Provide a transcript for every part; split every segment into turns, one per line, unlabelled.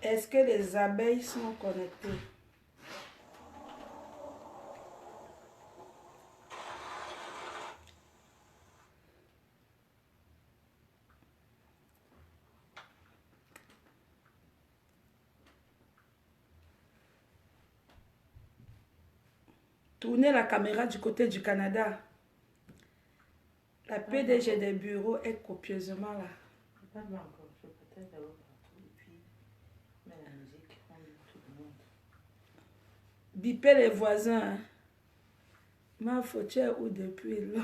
Est-ce que les abeilles sont connectées? Tournez la caméra du côté du Canada. La PDG des bureaux est copieusement là.
Pas mal encore, je peux peut-être d'abord partout et puis mais la musique, on dit tout le monde.
Bipez les voisins. Hein. Ma faute où depuis là?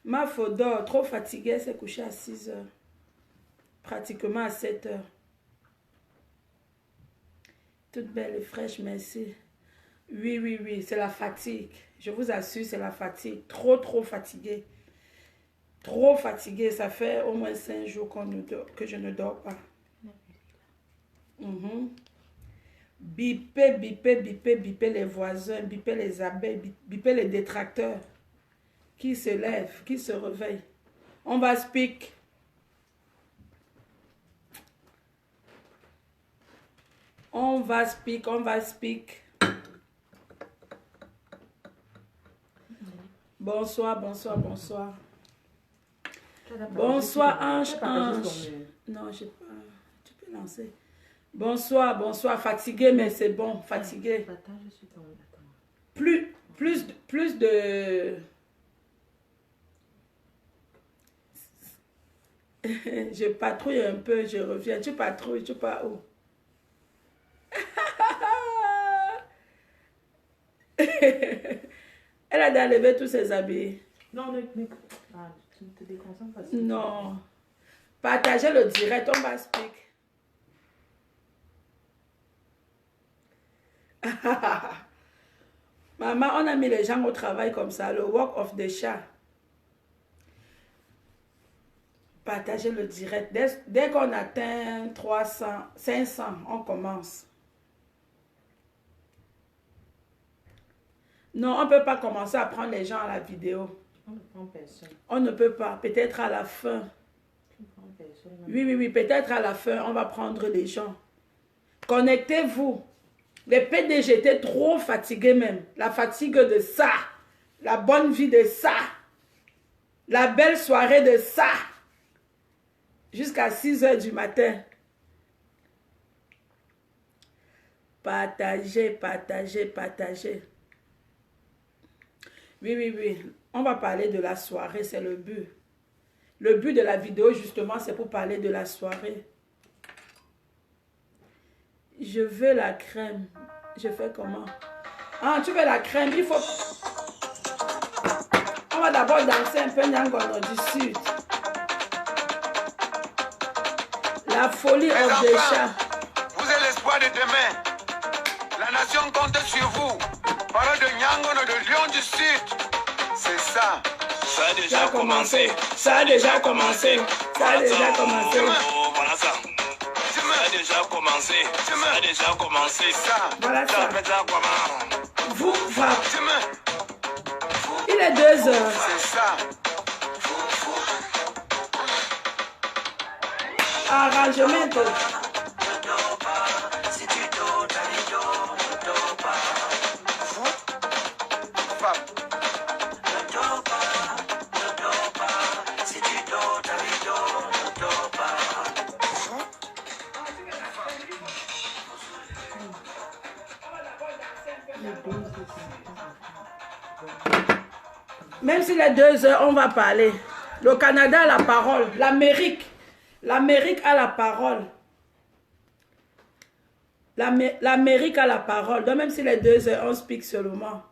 Ma faute dort, trop fatiguée, elle s'est couchée à 6 heures. Pratiquement à 7 heures. Toute belle et fraîche, merci. Oui, oui, oui, c'est la fatigue. Je vous assure, c'est la fatigue. Trop fatiguée. Trop fatiguée. Ça fait au moins 5 jours que je ne dors pas. Bipez, bipez les voisins, bipez les abeilles, bipez les détracteurs qui se lèvent, qui se réveillent. On va speak. On va speak. Bonsoir. Bonsoir, Ange. Non, j'ai pas. Tu peux lancer. Bonsoir. Fatigué, mais c'est bon. Fatigué. Plus de... Je patrouille un peu, je reviens. Tu patrouilles, tu pars où? Elle a d'enlever tous ses habits.
Non, tu ne te déconcentres pas.
Non. Partagez le direct, on va speak. Maman, on a mis les gens au travail comme ça, le walk of the chat. Partagez le direct. Dès qu'on atteint 300, 500, on commence. Non, on ne peut pas commencer à prendre les gens à la vidéo.
On ne prend personne.
On ne peut pas. Peut-être à la fin. Oui, peut-être à la fin, on va prendre les gens. Connectez-vous. Les PDG étaient trop fatigués même. La fatigue de ça. La bonne vie de ça. La belle soirée de ça. Jusqu'à 6 heures du matin. Partagez. Oui. On va parler de la soirée, c'est le but. Le but de la vidéo, justement, c'est pour parler de la soirée. Je veux la crème. Je fais comment? Ah, tu veux la crème? Il faut... On va d'abord danser un peu Nyangono du Sud. La folie of the chat.
Vous êtes l'espoir de demain. La nation compte sur vous. Parole de Nyangono de Lion du Sud. C'est ça.
Ça a déjà commencé.
Ça a déjà commencé.
Voilà ça.
Ça
a déjà commencé.
Ça.
Voilà ça.
Ça fait ça comment?
Vous, il est 2 heures.
C'est ça.
Arrangement. Même s'il est 2 heures, on va parler. Le Canada a la parole. L'Amérique a la parole. L'Amérique a la parole. Donc même s'il est 2 heures, on speak seulement.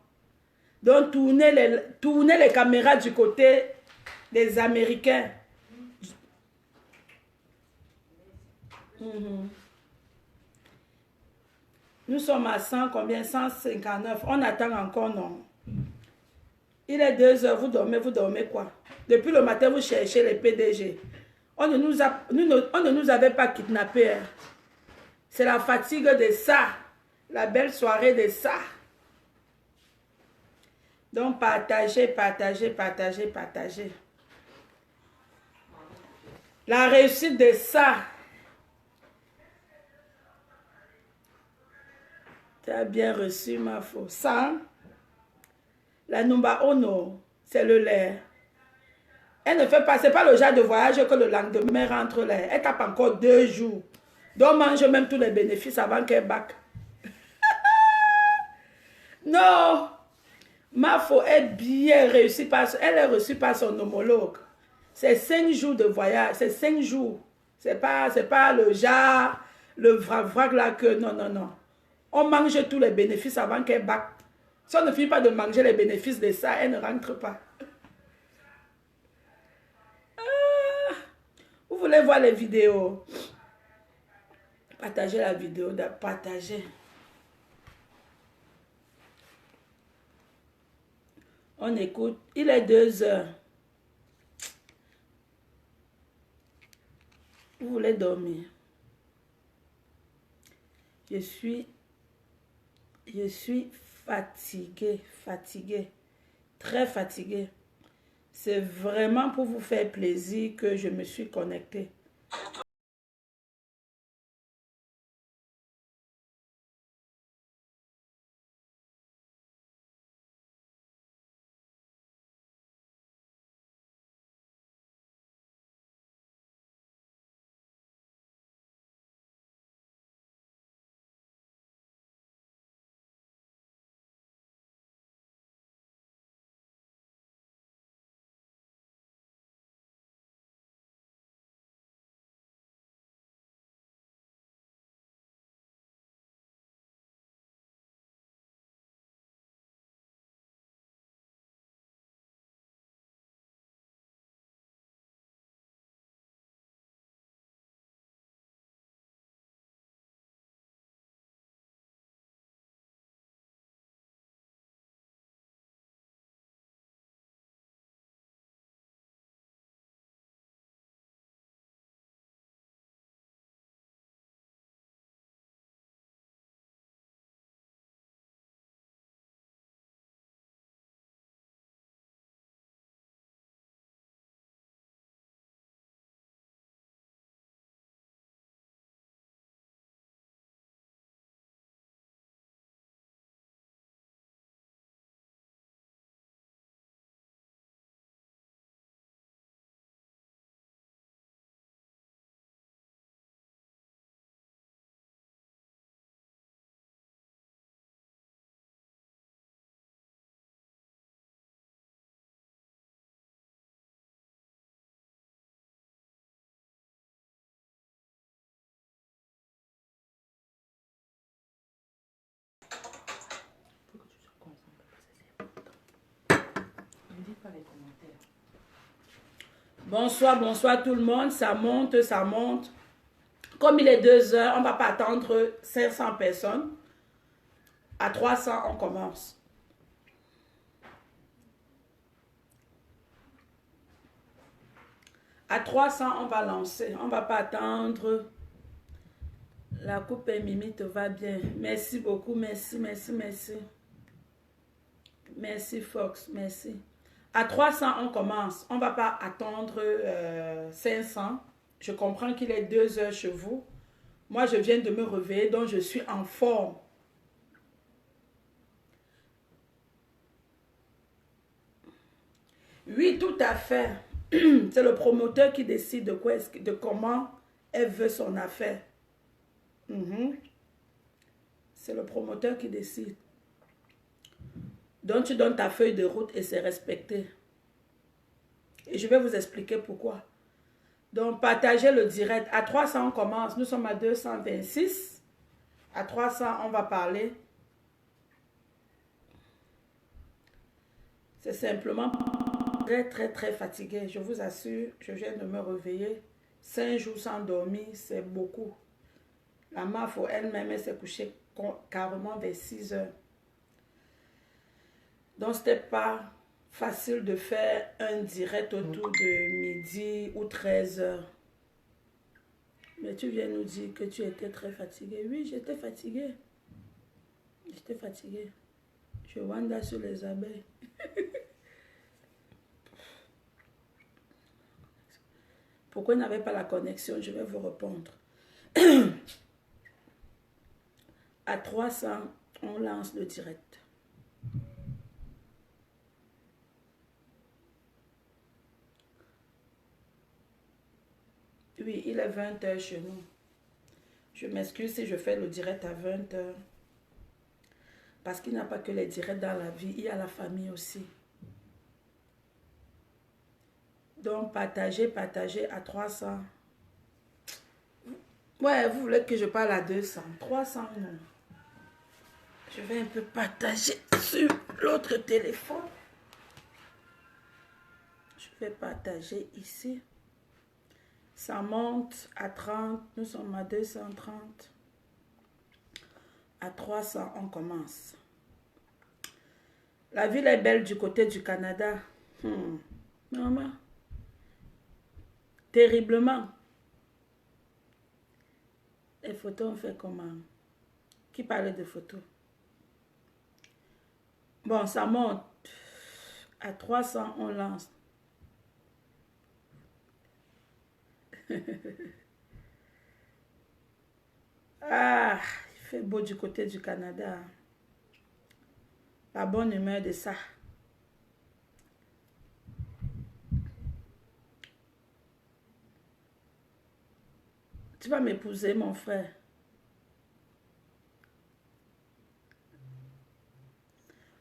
Donc tournez les caméras du côté des Américains. Nous sommes à 100, combien? 159. On attend encore, non? Il est 2 heures, vous dormez quoi? Depuis le matin, vous cherchez les PDG. On ne nous avait pas kidnappés. Hein. C'est la fatigue de ça. La belle soirée de ça. Donc, partagez. La réussite de ça. Tu as bien reçu ma faute. Ça, la Numba Ono, c'est le lait. Elle ne fait pas, c'est pas le genre de voyage que le lendemain rentre là. Elle tape encore 2 jours. Donc mange même tous les bénéfices avant qu'elle bac. Non, ma faute est bien réussie elle est reçue par son homologue. C'est 5 jours de voyage, c'est 5 jours. C'est pas le genre, le vrac là que non, non, non. On mange tous les bénéfices avant qu'elle bac. Si on ne finit pas de manger les bénéfices de ça, elle ne rentre pas. Vous voulez voir les vidéos? Partagez la vidéo, partagez. On écoute. Il est 2 heures. Vous voulez dormir? Je suis fatiguée, très fatiguée. C'est vraiment pour vous faire plaisir que je me suis connectée. Bonsoir, bonsoir tout le monde. Ça monte, ça monte. Comme il est 2 heures, on ne va pas attendre 500 personnes. À 300, on commence. À 300, on va lancer. On ne va pas attendre. La coupe et Mimi te va bien. Merci beaucoup. Merci, merci, merci. Merci Fox, merci. À 300, on commence. On ne va pas attendre 500. Je comprends qu'il est 2 heures chez vous. Moi, je viens de me réveiller, donc je suis en forme. Oui, tout à fait. C'est le promoteur qui décide de comment elle veut son affaire. C'est le promoteur qui décide. Donc, tu donnes ta feuille de route et c'est respecté. Et je vais vous expliquer pourquoi. Donc, partagez le direct. À 300, on commence. Nous sommes à 226. À 300, on va parler. C'est simplement très, très, très fatigué. Je vous assure, je viens de me réveiller. 5 jours sans dormir, c'est beaucoup. La Mafo elle-même, elle s'est couchée carrément vers 6 heures. Donc, ce n'était pas facile de faire un direct autour de midi ou 13 heures. Mais tu viens nous dire que tu étais très fatigué. Oui, j'étais fatigué. J'étais fatigué. Je wanda sur les abeilles. Pourquoi il n'avait pas la connexion? Je vais vous répondre. À 300, On lance le direct. Oui, il est 20 h chez nous. Je m'excuse si je fais le direct à 20 h. Parce qu'il n'y a pas que les directs dans la vie, il y a la famille aussi. Donc, partagez à 300. Ouais, vous voulez que je parle à 200. 300, non. Je vais un peu partager sur l'autre téléphone. Je vais partager ici. Ça monte à 30. Nous sommes à 230. À 300, on commence. La ville est belle du côté du Canada. Maman. Terriblement. Les photos, on fait comment? Qui parlait de photos? Bon, ça monte. À 300, on lance. Ah, il fait beau du côté du Canada. La bonne humeur de ça. Tu vas m'épouser, mon frère.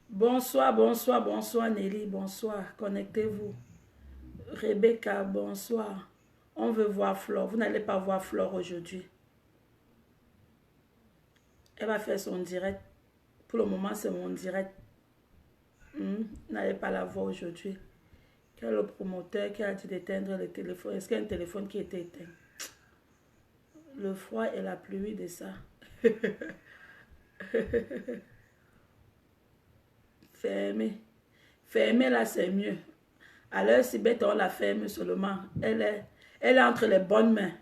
Bonsoir, bonsoir, bonsoir Nelly, bonsoir. Connectez-vous. Rebecca, bonsoir. On veut voir Flore. Vous n'allez pas voir Flore aujourd'hui. Elle va faire son direct. Pour le moment, c'est mon direct. Vous n'allez pas la voir aujourd'hui. Quel est le promoteur qui a dit d'éteindre le téléphone? Est-ce qu'il y a un téléphone qui était éteint? Le froid et la pluie de ça. Fermez. Fermez là, c'est mieux. À l'heure si bête, on la ferme seulement. Elle est entre les bonnes mains.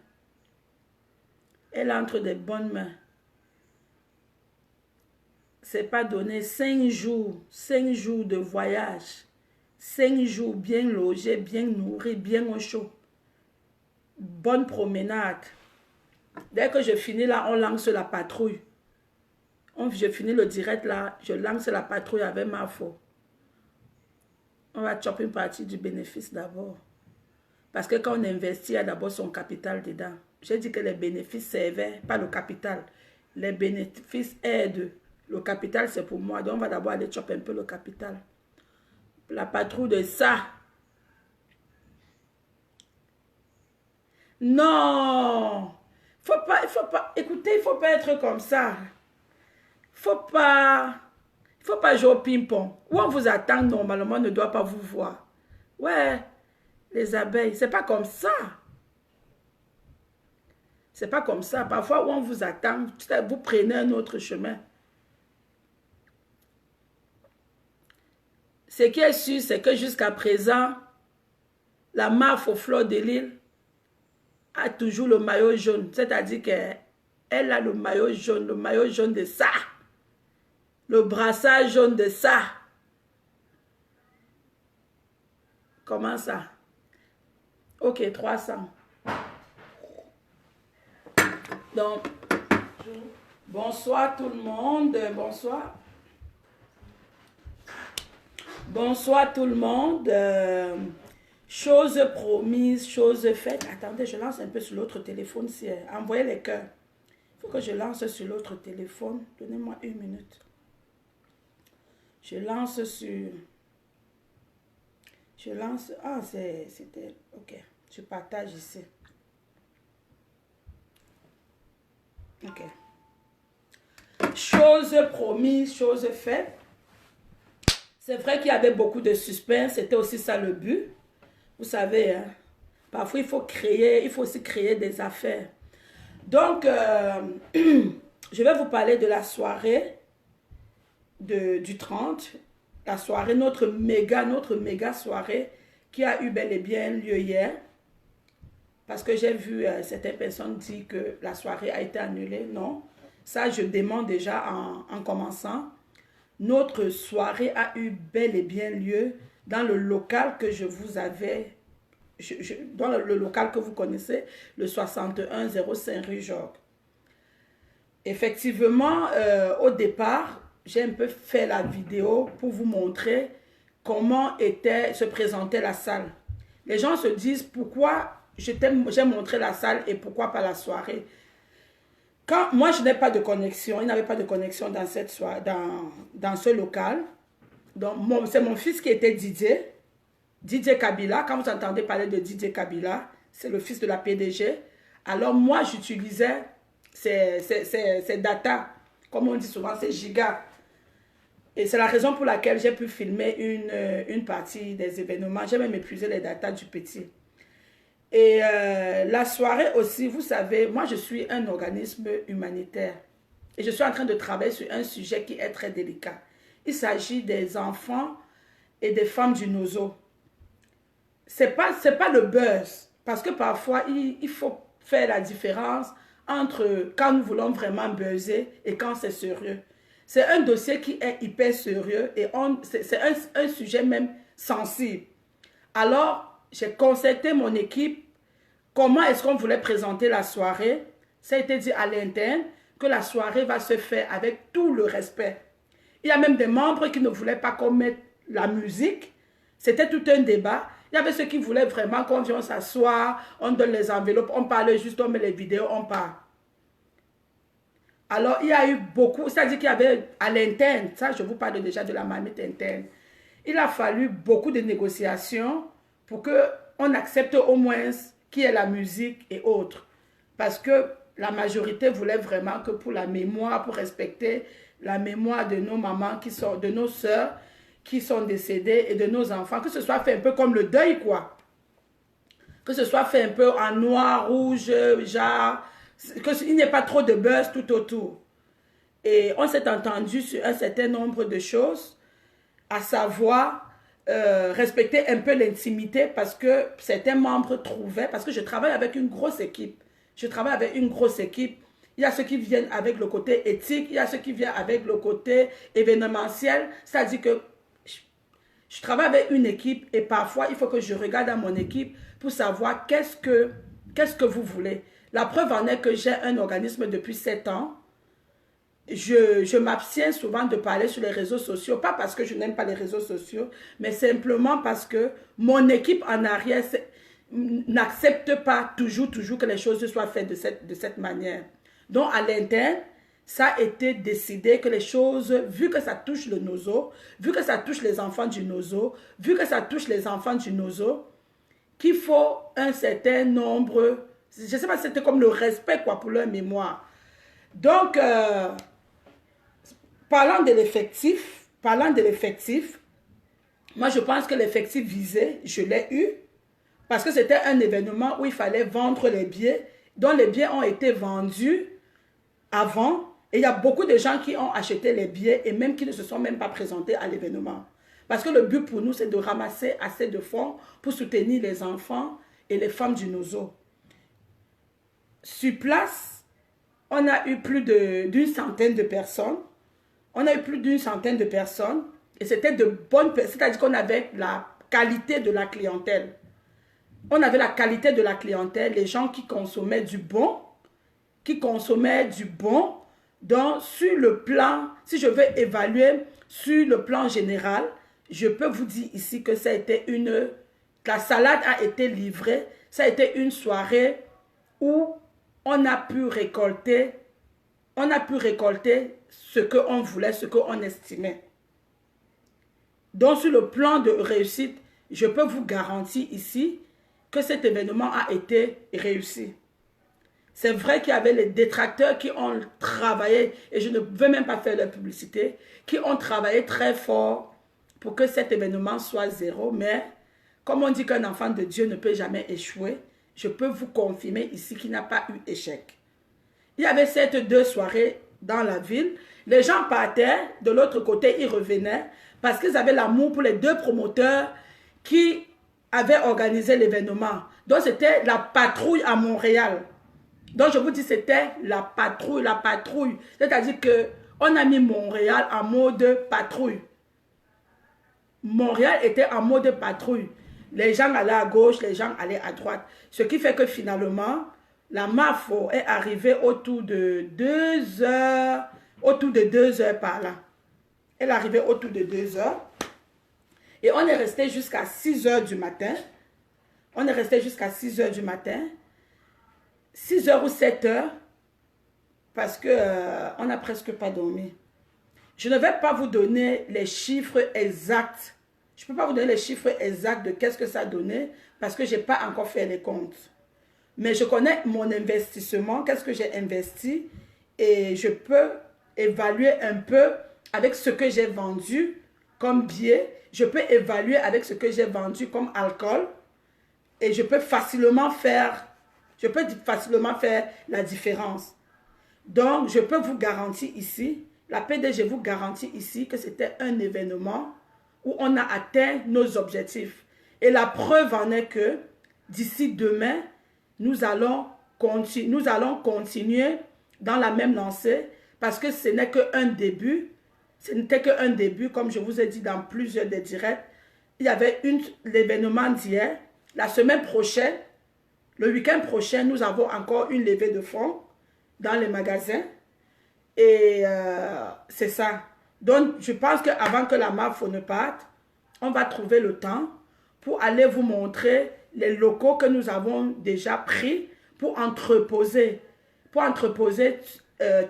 Elle est entre des bonnes mains. C'est pas donné 5 jours de voyage. 5 jours bien logés, bien nourris, bien au chaud. Bonne promenade. Dès que je finis là, on lance la patrouille. Je finis le direct là, je lance la patrouille avec ma faux. On va chopper une partie du bénéfice d'abord. Parce que quand on investit, il y a d'abord son capital dedans. J'ai dit que les bénéfices servaient, pas le capital. Les bénéfices aident. Le capital, c'est pour moi. Donc, on va d'abord aller chopper un peu le capital. La patrouille de ça. Non! Il faut pas, écoutez, il ne faut pas être comme ça. Il ne faut pas jouer au ping-pong. Où on vous attend, normalement, on ne doit pas vous voir. Ouais, les abeilles, c'est pas comme ça. C'est pas comme ça. Parfois, où on vous attend, vous prenez un autre chemin. Ce qui est sûr, c'est que jusqu'à présent, la MAF au Flore de l'Île a toujours le maillot jaune. C'est-à-dire qu'elle a le maillot jaune de ça. Le brassard jaune de ça. Comment ça? Ok, 300. Donc, bonsoir tout le monde. Bonsoir. Bonsoir tout le monde. Chose promise, chose faite. Attendez, je lance un peu sur l'autre téléphone. Envoyez les cœurs. Il faut que je lance sur l'autre téléphone. Donnez-moi 1 minute. Je lance sur... Je lance... Ah, c'était... Ok. Je partage ici. Ok. Chose promise, chose faite. C'est vrai qu'il y avait beaucoup de suspense. C'était aussi ça le but. Vous savez, hein, parfois il faut aussi créer des affaires. Donc, je vais vous parler de la soirée du 30. La soirée, notre méga soirée qui a eu bel et bien lieu hier. Parce que j'ai vu certaines personnes dire que la soirée a été annulée. Non, ça je demande déjà en commençant. Notre soirée a eu bel et bien lieu dans le local que je vous avais, dans le local que vous connaissez, le 6105 rue Georges. Effectivement, au départ, j'ai un peu fait la vidéo pour vous montrer comment se présentait la salle. Les gens se disent pourquoi j'ai montré la salle et pourquoi pas la soirée. Quand moi je n'ai pas de connexion, il n'avait pas de connexion dans cette soirée, dans ce local. Donc c'est mon fils qui était DJ Kabila. Quand vous entendez parler de DJ Kabila, c'est le fils de la PDG. Alors moi j'utilisais ces data, comme on dit souvent, ces gigas. Et c'est la raison pour laquelle j'ai pu filmer une partie des événements. J'ai même épuisé les datas du petit. Et la soirée aussi, vous savez, moi je suis un organisme humanitaire. Et je suis en train de travailler sur un sujet qui est très délicat. Il s'agit des enfants et des femmes du nozo. C'est pas le buzz. Parce que parfois, il faut faire la différence entre quand nous voulons vraiment buzzer et quand c'est sérieux. C'est un dossier qui est hyper sérieux et c'est un sujet même sensible. Alors, j'ai concerté mon équipe. Comment est-ce qu'on voulait présenter la soirée? Ça a été dit à l'interne que la soirée va se faire avec tout le respect. Il y a même des membres qui ne voulaient pas qu'on mette la musique. C'était tout un débat. Il y avait ceux qui voulaient vraiment qu'on vienne s'asseoir, on donne les enveloppes, on parle juste, on met les vidéos, on part. Alors, il y a eu beaucoup, c'est-à-dire qu'il y avait à l'interne, ça je vous parle déjà de la marmite interne, il a fallu beaucoup de négociations pour qu'on accepte au moins qui est la musique et autres. Parce que la majorité voulait vraiment que pour la mémoire, pour respecter la mémoire de nos mamans, de nos sœurs qui sont décédées et de nos enfants, que ce soit fait un peu comme le deuil, quoi. Que ce soit fait un peu en noir, rouge, genre, qu'il n'y ait pas trop de buzz tout autour. Et on s'est entendu sur un certain nombre de choses, à savoir respecter un peu l'intimité parce que certains membres trouvaient, parce que je travaille avec une grosse équipe. Je travaille avec une grosse équipe. Il y a ceux qui viennent avec le côté éthique, il y a ceux qui viennent avec le côté événementiel. C'est-à-dire que je travaille avec une équipe et parfois il faut que je regarde à mon équipe pour savoir qu'est-ce que vous voulez. La preuve en est que j'ai un organisme depuis 7 ans. Je m'abstiens souvent de parler sur les réseaux sociaux, pas parce que je n'aime pas les réseaux sociaux, mais simplement parce que mon équipe en arrière n'accepte pas toujours que les choses soient faites de cette manière. Donc à l'interne, ça a été décidé que les choses, vu que ça touche le nozo, vu que ça touche les enfants du nozo, vu que ça touche les enfants du nozo, qu'il faut un certain nombre, je ne sais pas si c'était comme le respect quoi, pour leur mémoire. Donc, parlant de l'effectif, moi je pense que l'effectif visé, je l'ai eu, parce que c'était un événement où il fallait vendre les billets, dont les billets ont été vendus avant, et il y a beaucoup de gens qui ont acheté les billets et même qui ne se sont même pas présentés à l'événement. Parce que le but pour nous, c'est de ramasser assez de fonds pour soutenir les enfants et les femmes du nozo. Sur place, on a eu plus d'une centaine de personnes. Et c'était de bonnes personnes, c'est-à-dire qu'on avait la qualité de la clientèle. On avait la qualité de la clientèle, les gens qui consommaient du bon, Donc, sur le plan, si je veux évaluer sur le plan général, je peux vous dire ici que ça a été la salade a été livrée, ça a été une soirée où on a pu récolter ce qu'on voulait, ce qu'on estimait. Donc, sur le plan de réussite, je peux vous garantir ici que cet événement a été réussi. C'est vrai qu'il y avait les détracteurs qui ont travaillé, et je ne veux même pas faire leur publicité, qui ont travaillé très fort pour que cet événement soit zéro. Mais comme on dit qu'un enfant de Dieu ne peut jamais échouer, je peux vous confirmer ici qu'il n'a pas eu échec. Il y avait ces 2 soirées dans la ville. Les gens partaient, de l'autre côté, ils revenaient parce qu'ils avaient l'amour pour les 2 promoteurs qui avaient organisé l'événement. Donc, c'était la patrouille à Montréal. Donc, je vous dis, c'était la patrouille. C'est-à-dire qu'on a mis Montréal en mode patrouille. Montréal était en mode patrouille. Les gens allaient à gauche, les gens allaient à droite. Ce qui fait que finalement, la MAFO est arrivée autour de 2 heures par là. Elle est arrivée autour de 2 heures. Et on est resté jusqu'à 6 heures du matin. On est resté jusqu'à 6 heures du matin. 6 heures ou 7 heures. Parce que on n'a presque pas dormi. Je ne vais pas vous donner les chiffres exacts. Je ne peux pas vous donner les chiffres exacts de qu'est-ce que ça a donné. Parce que je n'ai pas encore fait les comptes. Mais je connais mon investissement. Qu'est-ce que j'ai investi. Et je peux évaluer un peu avec ce que j'ai vendu comme billets. Je peux évaluer avec ce que j'ai vendu comme alcool. Et je peux facilement faire la différence. Donc, je peux vous garantir ici, la PDG vous garantit ici que c'était un événement où on a atteint nos objectifs. Et la preuve en est que d'ici demain, nous allons continuer dans la même lancée parce que ce n'est qu'un début. Ce n'était qu'un début, comme je vous ai dit dans plusieurs des directs. Il y avait l'événement d'hier. La semaine prochaine, le week-end prochain, nous avons encore une levée de fonds dans les magasins. Et c'est ça. Donc, je pense qu'avant que la MAFO ne parte, on va trouver le temps pour aller vous montrer les locaux que nous avons déjà pris pour entreposer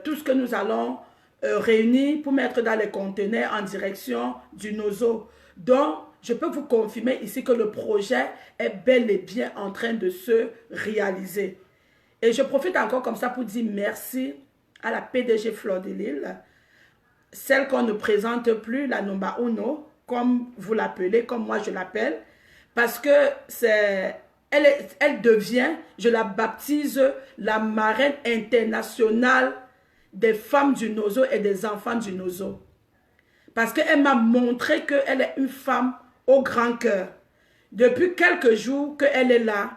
tout ce que nous allons réunir pour mettre dans les conteneurs en direction du Nozo. Donc, je peux vous confirmer ici que le projet est bel et bien en train de se réaliser. Et je profite encore comme ça pour dire merci à la PDG Fleur de Lille, celle qu'on ne présente plus, la Number Uno, comme vous l'appelez, comme moi je l'appelle, parce que elle devient, je la baptise, la marraine internationale des femmes du Nozo et des enfants du Nozo. Parce qu'elle m'a montré qu'elle est une femme au grand cœur. Depuis quelques jours qu'elle est là,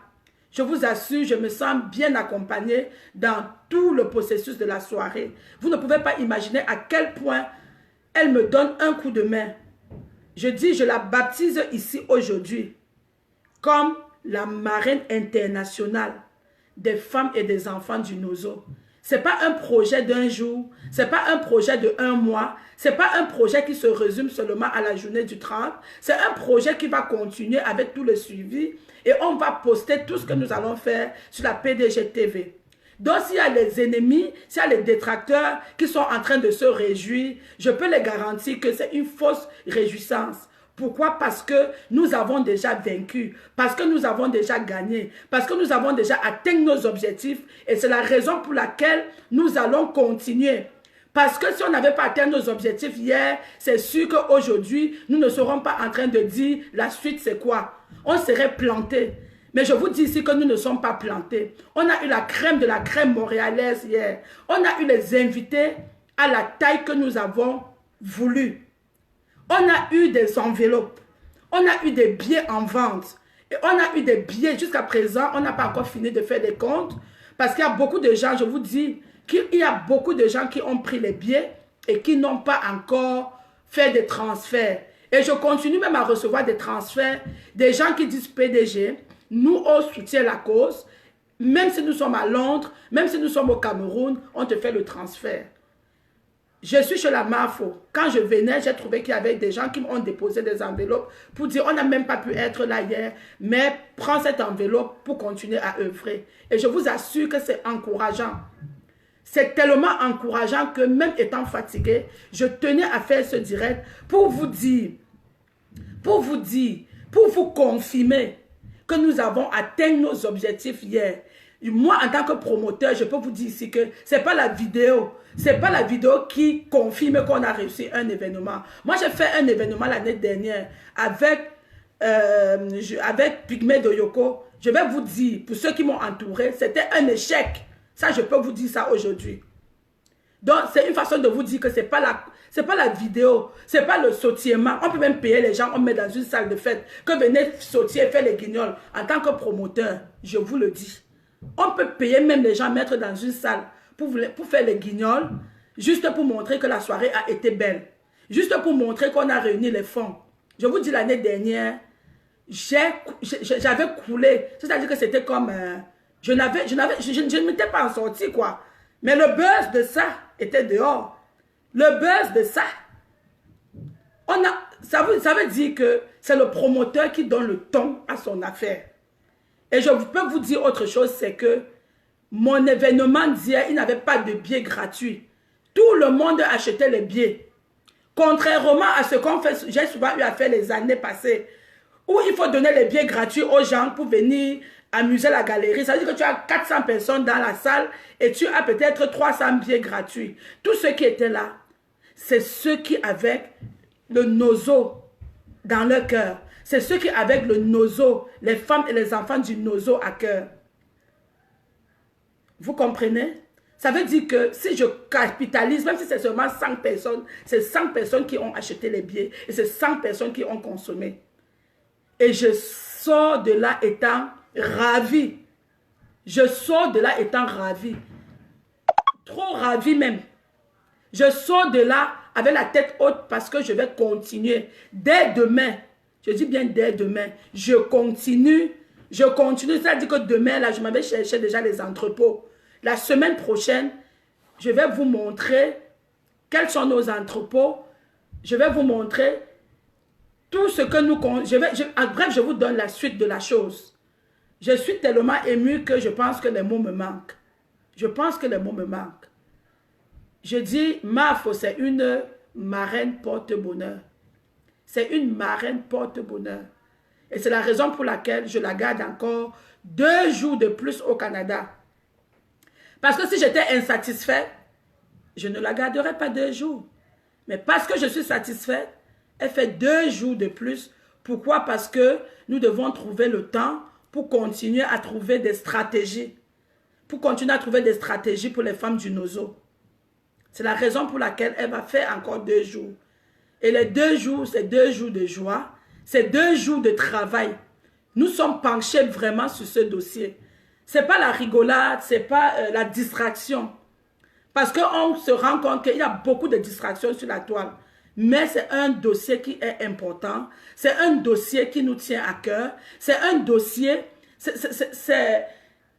je vous assure, je me sens bien accompagnée dans tout le processus de la soirée. Vous ne pouvez pas imaginer à quel point elle me donne un coup de main. Je dis, je la baptise ici aujourd'hui comme la marraine internationale des femmes et des enfants du Nozo. Ce n'est pas un projet d'un jour, ce n'est pas un projet de 1 mois, ce n'est pas un projet qui se résume seulement à la journée du 30. C'est un projet qui va continuer avec tout le suivi et on va poster tout ce que nous allons faire sur la PDG TV. Donc s'il y a les ennemis, s'il y a les détracteurs qui sont en train de se réjouir, je peux les garantir que c'est une fausse réjouissance. Pourquoi? Parce que nous avons déjà vaincu, parce que nous avons déjà gagné, parce que nous avons déjà atteint nos objectifs et c'est la raison pour laquelle nous allons continuer. Parce que si on n'avait pas atteint nos objectifs hier, c'est sûr qu'aujourd'hui, nous ne serons pas en train de dire la suite c'est quoi. On serait planté. Mais je vous dis ici que nous ne sommes pas plantés. On a eu la crème de la crème montréalaise hier. On a eu les invités à la taille que nous avons voulu. On a eu des enveloppes. On a eu des billets en vente. Et on a eu des billets jusqu'à présent. On n'a pas encore fini de faire des comptes. Parce qu'il y a beaucoup de gens, je vous dis, qu'il y a beaucoup de gens qui ont pris les billets et qui n'ont pas encore fait des transferts. Et je continue même à recevoir des transferts. Des gens qui disent PDG, nous on soutient la cause. Même si nous sommes à Londres, même si nous sommes au Cameroun, on te fait le transfert. Je suis chez la MAFO. Quand je venais, j'ai trouvé qu'il y avait des gens qui m'ont déposé des enveloppes pour dire on n'a même pas pu être là hier, mais prends cette enveloppe pour continuer à œuvrer. Et je vous assure que c'est encourageant. C'est tellement encourageant que même étant fatigué, je tenais à faire ce direct pour vous dire, pour vous confirmer que nous avons atteint nos objectifs hier. Moi, en tant que promoteur, je peux vous dire ici que ce n'est pas la vidéo. Ce n'est pas la vidéo qui confirme qu'on a réussi un événement. Moi, j'ai fait un événement l'année dernière avec Pygmée de Yoko. Je vais vous dire, pour ceux qui m'ont entouré, c'était un échec. Ça, je peux vous dire ça aujourd'hui. Donc, c'est une façon de vous dire que ce n'est pas la vidéo, ce n'est pas le sautillement. On peut même payer les gens, on met dans une salle de fête, que venez sautier, faire les guignols. En tant que promoteur, je vous le dis. On peut payer même les gens, mettre dans une salle pour faire les guignols, juste pour montrer que la soirée a été belle. Juste pour montrer qu'on a réuni les fonds. Je vous dis, l'année dernière, j'avais coulé. C'est-à-dire que c'était comme... je ne m'étais pas en sortie, quoi. Mais le buzz de ça était dehors. Le buzz de ça. Ça veut dire que c'est le promoteur qui donne le ton à son affaire. Et je peux vous dire autre chose, c'est que mon événement d'hier, il n'avait pas de billets gratuits. Tout le monde achetait les billets. Contrairement à ce qu'on fait, j'ai souvent eu à faire les années passées, où il faut donner les billets gratuits aux gens pour venir amuser la galerie. Ça veut dire que tu as 400 personnes dans la salle et tu as peut-être 300 billets gratuits. Tous ceux qui étaient là, c'est ceux qui avaient le nozo dans leur cœur. C'est ceux qui avaient le nozo, les femmes et les enfants du nozo à cœur. Vous comprenez? Ça veut dire que si je capitalise, même si c'est seulement 100 personnes, c'est 100 personnes qui ont acheté les billets et c'est 100 personnes qui ont consommé. Et je sors de là étant ravi. Je sors de là étant ravi. Trop ravi même. Je sors de là avec la tête haute parce que je vais continuer. Dès demain, je dis bien dès demain, je continue. C'est-à-dire que demain, là, je m'avais cherché déjà les entrepôts. La semaine prochaine, je vais vous montrer quels sont nos entrepôts. Je vais vous montrer tout ce que nous... Bref, je vous donne la suite de la chose. Je suis tellement émue que je pense que les mots me manquent. Je pense que les mots me manquent. Je dis, Mafo, c'est une marraine porte-bonheur. C'est une marraine porte-bonheur. Et c'est la raison pour laquelle je la garde encore 2 jours de plus au Canada. Parce que si j'étais insatisfaite, je ne la garderais pas 2 jours. Mais parce que je suis satisfaite, elle fait 2 jours de plus. Pourquoi? Parce que nous devons trouver le temps pour continuer à trouver des stratégies. Pour continuer à trouver des stratégies pour les femmes du Nozo. C'est la raison pour laquelle elle va faire encore 2 jours. Et les 2 jours, c'est 2 jours de joie. C'est 2 jours de travail. Nous sommes penchés vraiment sur ce dossier. Ce n'est pas la rigolade, ce n'est pas la distraction. Parce qu'on se rend compte qu'il y a beaucoup de distractions sur la toile. Mais c'est un dossier qui est important. C'est un dossier qui nous tient à cœur. C'est un dossier...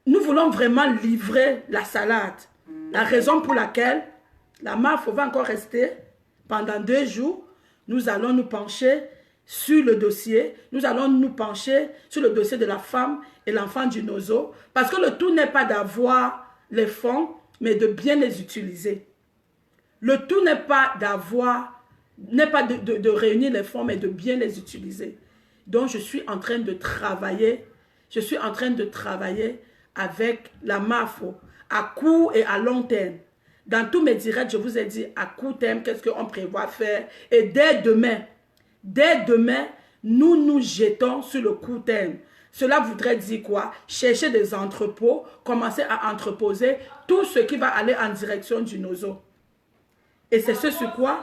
Nous voulons vraiment livrer la salade. La raison pour laquelle la Mafo va encore rester pendant 2 jours. Nous allons nous pencher sur le dossier. Nous allons nous pencher sur le dossier de la femme et l'enfant du Nozo. Parce que le tout n'est pas d'avoir les fonds, mais de bien les utiliser. Le tout n'est pas de réunir les fonds, mais de bien les utiliser. Donc, je suis en train de travailler. Je suis en train de travailler avec la Mafo à court et à long terme. Dans tous mes directs, je vous ai dit à court terme, qu'est-ce qu'on prévoit faire. Et dès demain, nous nous jetons sur le court terme. Cela voudrait dire quoi? Chercher des entrepôts, commencer à entreposer tout ce qui va aller en direction du Nozo. Et c'est ce sur quoi?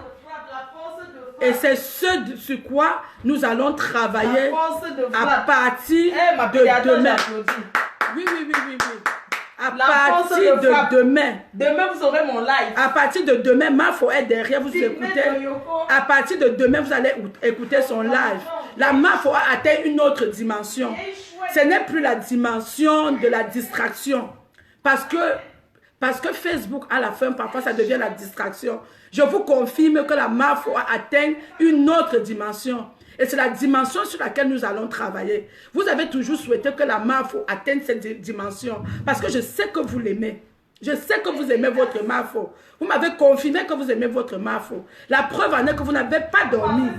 Et c'est ce sur quoi nous allons travailler à partir de demain. Oui. À partir de demain.
Demain, vous aurez mon live.
À partir de demain, Mafo est derrière, vous écoutez. À partir de demain, vous allez écouter son live. La Mafo a atteint une autre dimension. Ce n'est plus la dimension de la distraction. Parce que Facebook, à la fin, parfois, ça devient la distraction. Je vous confirme que la Mafo a atteint une autre dimension. Et c'est la dimension sur laquelle nous allons travailler. Vous avez toujours souhaité que la Mafo atteigne cette dimension. Parce que je sais que vous l'aimez. Je sais que vous aimez votre Mafo. Vous m'avez confirmé que vous aimez votre Mafo. La preuve en est que vous n'avez pas dormi.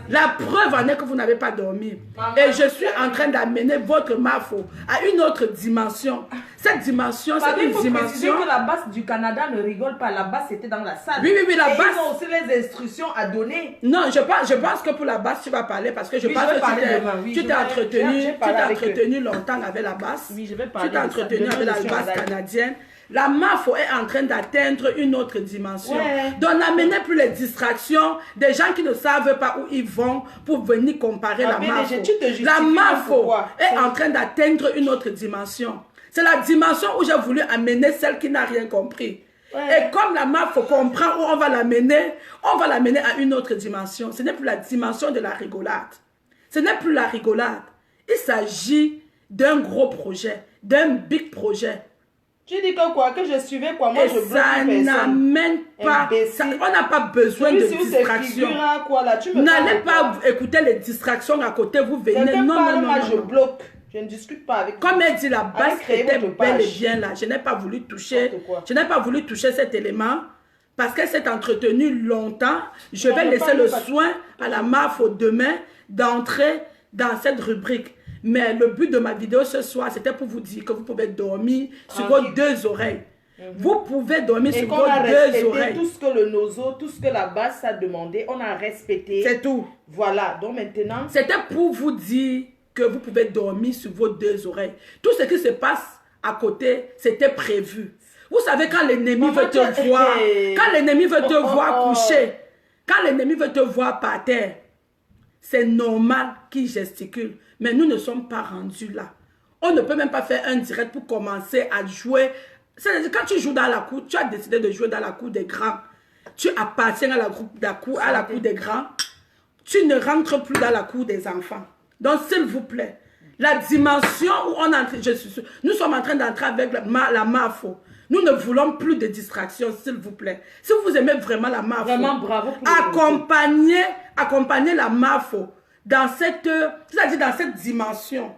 La preuve en est que vous n'avez pas dormi. Et je suis en train d'amener votre Mafo à une autre dimension. Cette dimension, c'est une dimension...
que la base du Canada ne rigole pas. La base, c'était dans la salle.
Oui, la base...
Ils ont aussi les instructions à donner.
Non, je pense que pour la base, tu vas parler parce que je pense que tu t'es entretenu longtemps avec la base.
Oui, je vais parler.
Tu t'es entretenu avec la base canadienne. La Mafo est en train d'atteindre une autre dimension. Ouais. Donc, n'amenez plus les distractions des gens qui ne savent pas où ils vont pour venir comparer la Mafo. La Mafo est en train d'atteindre une autre dimension. C'est la dimension où j'ai voulu amener celle qui n'a rien compris. Ouais. Et comme la Mafo comprend où on va l'amener à une autre dimension. Ce n'est plus la dimension de la rigolade. Ce n'est plus la rigolade. Il s'agit d'un gros projet, d'un big projet.
Tu dis que quoi? Que je suivais quoi? Moi,
Et
je bloque
ça
personne.
n'amène pas... ça-
Imbécile.
on n'a pas besoin de
Celui-ci où c'est
distraction.
figurant, quoi, là, tu me
N'allez
parles,
pas
quoi.
écouter les distractions à côté, vous venez.
Quelqu'un
Non,
parle,
non,
moi,
non,
je
non.
bloque. Je ne discute pas avec
Comme elle dit, la base
Allez créer
était
votre
bel et
page.
bien là. Je n'ai pas voulu toucher.
N'importe quoi.
Je n'ai pas voulu toucher cet élément parce qu'elle s'est entretenue longtemps. Je
Non,
vais
ne
laisser
parlez
le
pas.
soin à la MAFO demain d'entrer dans cette rubrique. Mais le but de ma vidéo ce soir, c'était pour vous dire que vous pouvez dormir sur vos
Tranquille.
deux oreilles. Vous pouvez dormir
Et
sur
qu'on
vos
a
deux
respecté
oreilles.
tout ce que le nozo, tout ce que la base a demandé, on a respecté.
C'est tout.
Voilà, donc maintenant,
C'était pour vous dire que vous pouvez dormir sur vos deux oreilles. Tout ce qui se passe à côté, c'était prévu. Vous savez, quand l'ennemi
Maman,
veut te
tu-
voir,
Hey.
quand l'ennemi veut te
Oh, oh,
voir
oh.
coucher, quand l'ennemi veut te voir par terre, c'est normal qu'il gesticule. Mais nous ne sommes pas rendus là. On ne peut même pas faire un direct pour commencer à jouer. C'est-à-dire, quand tu joues dans la cour, tu as décidé de jouer dans la cour des grands. Tu appartiens à la cour des grands. Tu ne rentres plus dans la cour des enfants. Donc, s'il vous plaît, la dimension où on entre, nous sommes en train d'entrer avec la MAFO. Nous ne voulons plus de distraction, s'il vous plaît. Si vous aimez vraiment la MAFO,
Vraiment bravo pour le
accompagnez la MAFO dans cette, c'est-à-dire dans cette dimension.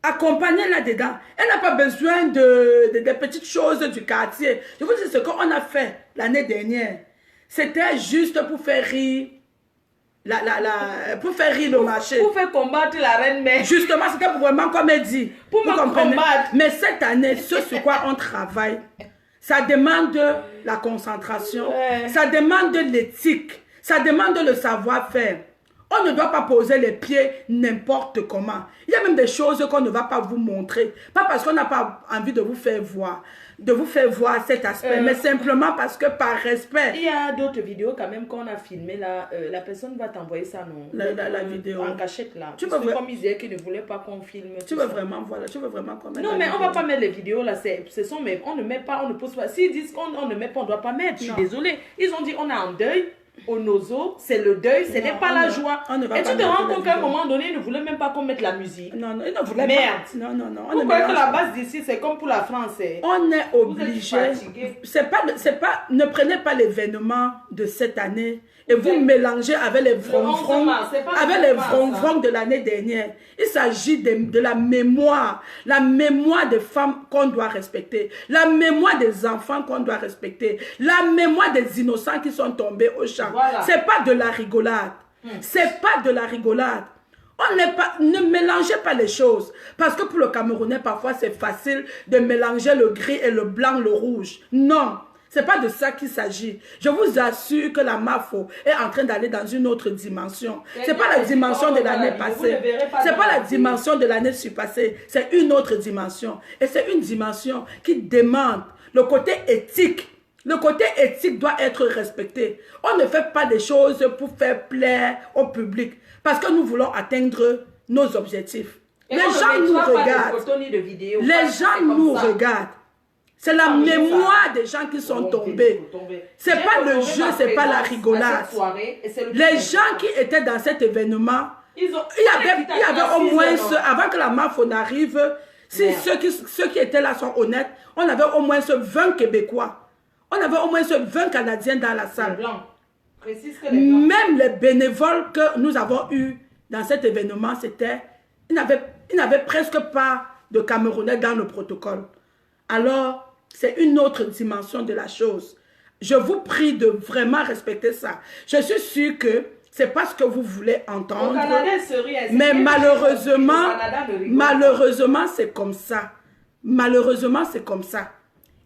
Accompagnez là-dedans. Elle n'a pas besoin de petites choses du quartier. Je vous dis ce qu'on a fait l'année dernière. C'était juste pour faire rire, pour faire rire le marché.
pour faire combattre la reine mère.
Justement, c'était pour vraiment, comme elle dit.
Pour
vous
me
comprenez?
combattre.
Mais cette année, ce sur quoi on travaille, ça demande la concentration,
Ouais.
ça demande l'éthique, ça demande le savoir-faire. On ne doit pas poser les pieds n'importe comment. Il y a même des choses qu'on ne va pas vous montrer. Pas parce qu'on n'a pas envie de vous faire voir cet aspect, mais simplement parce que par respect.
Il y a d'autres vidéos quand même qu'on a filmées là. La personne va t'envoyer ça, non?
La vidéo.
En cachette là.
Tu
Parce
veux
que
vrai-
comme ils disaient qu'ils ne voulaient pas qu'on filme.
Tu
tout
veux
ça.
vraiment, voilà, tu veux vraiment qu'on mette
Non,
la
mais on
vidéo.
va pas mettre les vidéos là. Ce sont même, on ne met pas, on ne pose pas. S'ils disent qu'on ne met pas, on ne doit pas mettre. Je suis
Non.
désolée. Ils ont dit on est en deuil. Au nozo, c'est le deuil, ce
Non,
n'est pas
on
la
ne-
joie.
on ne va
Et
pas
tu te
mettre
rends
les
compte qu'à un
vidéos.
moment donné, ils ne voulaient même pas qu'on mette la musique.
Non, non, ils ne voulaient
Merde.
pas. Non, non, non. On
Vous
ne
croyez que
mélange
la
pas.
base d'ici, c'est comme pour la France.
On est obligé.
fatigué.
Ne prenez pas l'événement de cette année et vous mélangez avec les
11
vronvrons,
mars, c'est pas
avec
le
les
11 mars,
vronvrons de l'année dernière. Il s'agit de la mémoire des femmes qu'on doit respecter, la mémoire des enfants qu'on doit respecter, la mémoire des innocents qui sont tombés au champ.
Voilà.
C'est pas de la rigolade. C'est pas de la rigolade. Ne mélangez pas les choses. Parce que pour le Camerounais, parfois, c'est facile de mélanger le gris et le blanc, le rouge. Non, c'est pas de ça qu'il s'agit. Je vous assure que la MAFO est en train d'aller dans une autre dimension. C'est pas la dimension de l'année passée. C'est pas la dimension de l'année surpassée. C'est une autre dimension. Et c'est une dimension qui demande le côté éthique. Le côté éthique doit être respecté. On ne fait pas des choses pour faire plaire au public. Parce que nous voulons atteindre nos objectifs.
Et
Les
on ne
gens nous
mettra pas de
regardent.
photos ni de vidéos.
Les
Parce que
gens
c'est comme
nous
ça.
regardent. C'est la
Parmi
mémoire
ça.
des gens qui sont
Bon,
tombés. C'est
J'ai
pas le
honoré
jeu,
ma
c'est pas la
présence à
rigolade.
cette soirée, et c'est le
Les
plus
gens
important.
qui étaient dans cet événement,
Il y
il y avait au moins, avant que la MAFO n'arrive, si
Merde.
ceux qui étaient là sont honnêtes, on avait au moins 20 Québécois. On avait au moins 20 Canadiens dans la
Les
salle.
blancs. Précise que les blancs.
Même les bénévoles que nous avons eus dans cet événement, ils n'avaient presque pas de Camerounais dans le protocole. Alors, c'est une autre dimension de la chose. Je vous prie de vraiment respecter ça. Je suis sûre que c'est pas ce que vous voulez entendre.
Au Canada, ils se rient.
Mais malheureusement,
Au Canada, ne rigole
malheureusement, c'est comme ça. Malheureusement, c'est comme ça.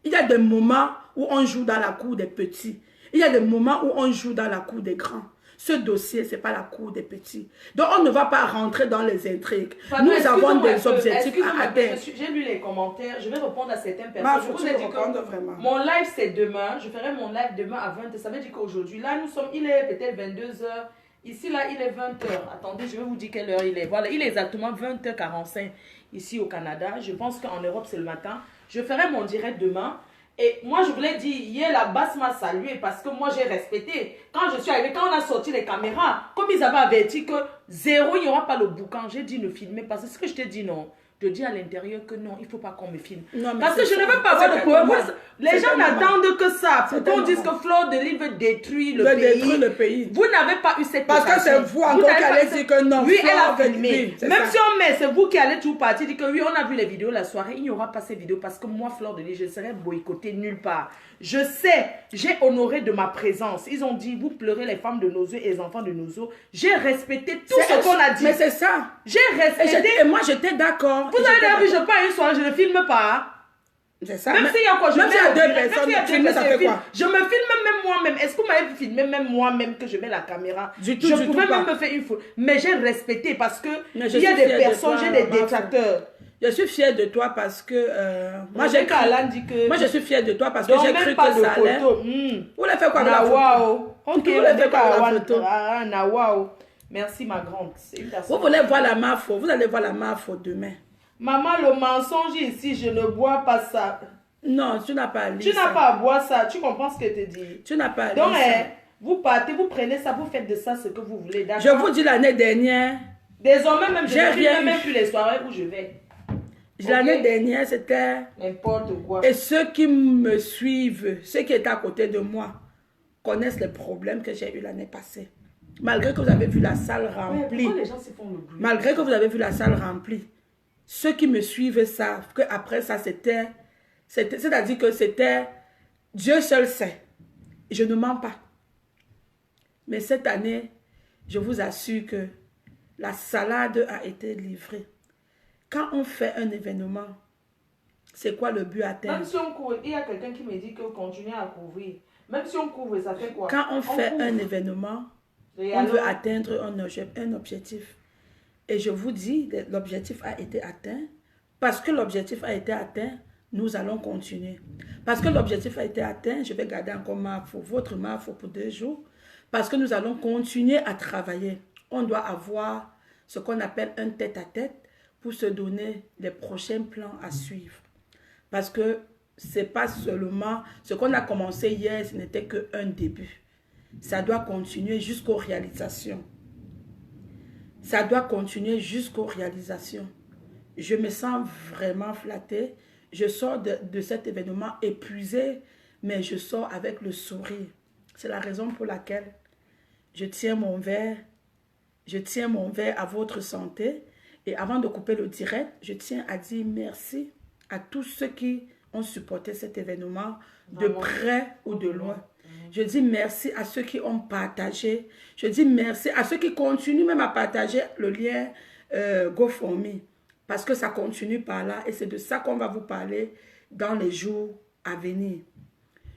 Il y a des moments où on joue dans la cour des petits. Il y a des moments où on joue dans la cour des grands. Ce dossier, ce n'est pas la cour des petits. Donc, on ne va pas rentrer dans les intrigues.
Pardon,
Nous
excusez-moi
avons
un
des
peu,
objectifs à
excusez-moi un peu,
atteindre.
j'ai lu les commentaires, je vais répondre à certaines
Ma,
personnes.
faut
Je vous
que
ai
tu
dit
répondes
que
vraiment.
mon live c'est demain, je ferai mon live demain à 20h, ça veut dire qu'aujourd'hui, là nous sommes, il est peut-être 22h, ici là il est 20h, attendez je vais vous dire quelle heure il est, voilà, il est exactement 20h45 ici au Canada, je pense qu'en Europe c'est le matin, je ferai mon direct demain. Et moi, je voulais dire, hier, la basse m'a salué parce que moi, j'ai respecté. Quand je suis arrivée, quand on a sorti les caméras, comme ils avaient averti que zéro, il n'y aura pas le boucan, j'ai dit ne filmez pas. C'est ce que je t'ai dit, non. je dis à l'intérieur que non, il ne faut pas qu'on me filme.
Non, mais
parce que
c'est
je ne
ça.
veux pas avoir
C'est
de problème.
normal.
Les
C'est
gens
normal.
n'attendent que ça.
C'est
Pour qu'on dise que
normal.
Fleur de Lys veut détruire le
Veut
pays.
détruire le pays.
Vous n'avez pas eu cette
Parce que
occasion.
c'est vous encore
n'avez
qui
pas
allez
cette-
dire que non,
Oui,
Fleur
elle a
veut
filmé.
détruire, c'est
Même
ça.
si on met, c'est vous qui allez toujours partir, dire que oui, on a vu les vidéos la soirée. Il n'y aura pas ces vidéos parce que moi, Fleur de Lys, je serai boycottée nulle part. Je sais, j'ai honoré de ma présence. Ils ont dit, vous pleurez les femmes de nos yeux et les enfants de nos yeux. J'ai respecté tout ce qu'on a dit.
Mais c'est ça.
J'ai
Et,
respecté.
et moi, j'étais d'accord.
Vous avez d'ailleurs vu, je pars une soirée, je ne filme pas.
C'est ça.
Même
Mais-
s'il y a quoi, je
même
mets
s'il y a
au
deux
direct, même
personnes,
s'il y a deux
filmer, ça
personnes,
fait quoi?
je me filme même moi-même. Est-ce que vous m'avez filmé même moi-même que je mets la caméra?
Du tout,
je
du
pouvais
tout
même
pas.
me faire une photo. Mais j'ai respecté parce que
Mais je
il y a
suis
des
fière de
personnes,
toi,
j'ai des
Martha.
détracteurs.
Je suis fière de toi parce que moi,
Moi,
j'ai cru.
Alan dit que.
Moi, je suis fière de toi parce que
donc
j'ai
même
cru
pas
que
de
ça allait.
photo.
Vous voulez faire quoi avec la
Na
photo?
waouh. Ok,
Vous voulez faire quoi avec la
on
photo?
Na waouh. Merci ma grande. C'est une personne.
Vous voulez voir la mafo. Vous allez voir la mafo demain.
Maman, le mensonge ici, je ne bois pas ça.
Non, tu n'as pas lu
Tu
ça.
n'as pas à boire ça. Tu comprends ce que je te dis?
Tu n'as pas lu
Donc,
ça.
vous partez, vous prenez ça, vous faites de ça ce que vous voulez. D'accord?
Je vous dis l'année dernière,
Désormais, même je
J'ai
ne
rien
filme
eu.
même plus les soirées où je vais.
l'année
Ok.
dernière, c'était...
N'importe quoi.
Et ceux qui me suivent, ceux qui étaient à côté de moi, connaissent les problèmes que j'ai eu l'année passée. Malgré que vous avez vu la salle
Ouais,
remplie,
pourquoi les gens se font le bruit?
malgré que vous avez vu la salle remplie, ceux qui me suivent savent qu'après ça, c'est-à-dire que c'était, Dieu seul sait. Je ne mens pas. Mais cette année, je vous assure que la salade a été livrée. Quand on fait un événement, c'est quoi le but à terme?
Même si on couvre, il y a quelqu'un qui me dit que continuez à couvrir. Même si on couvre, ça fait quoi?
Quand on fait
couvre.
un événement,
Et
on
alors?
veut atteindre un objectif. Et je vous dis, l'objectif a été atteint. Parce que l'objectif a été atteint, nous allons continuer. Parce que l'objectif a été atteint, je vais garder encore votre MAFO pour 2 jours. Parce que nous allons continuer à travailler. On doit avoir ce qu'on appelle un tête-à-tête pour se donner les prochains plans à suivre. Parce que ce n'est pas seulement ce qu'on a commencé hier, ce n'était qu'un début. Ça doit continuer jusqu'aux réalisations. Ça doit continuer jusqu'aux réalisations. Je me sens vraiment flattée. Je sors de cet événement épuisée, mais je sors avec le sourire. C'est la raison pour laquelle je tiens mon verre à votre santé. Et avant de couper le direct, je tiens à dire merci à tous ceux qui ont supporté cet événement de près ou de loin. Je dis merci à ceux qui ont partagé. Je dis merci à ceux qui continuent même à partager le lien GoFundMe. Parce que ça continue par là et c'est de ça qu'on va vous parler dans les jours à venir.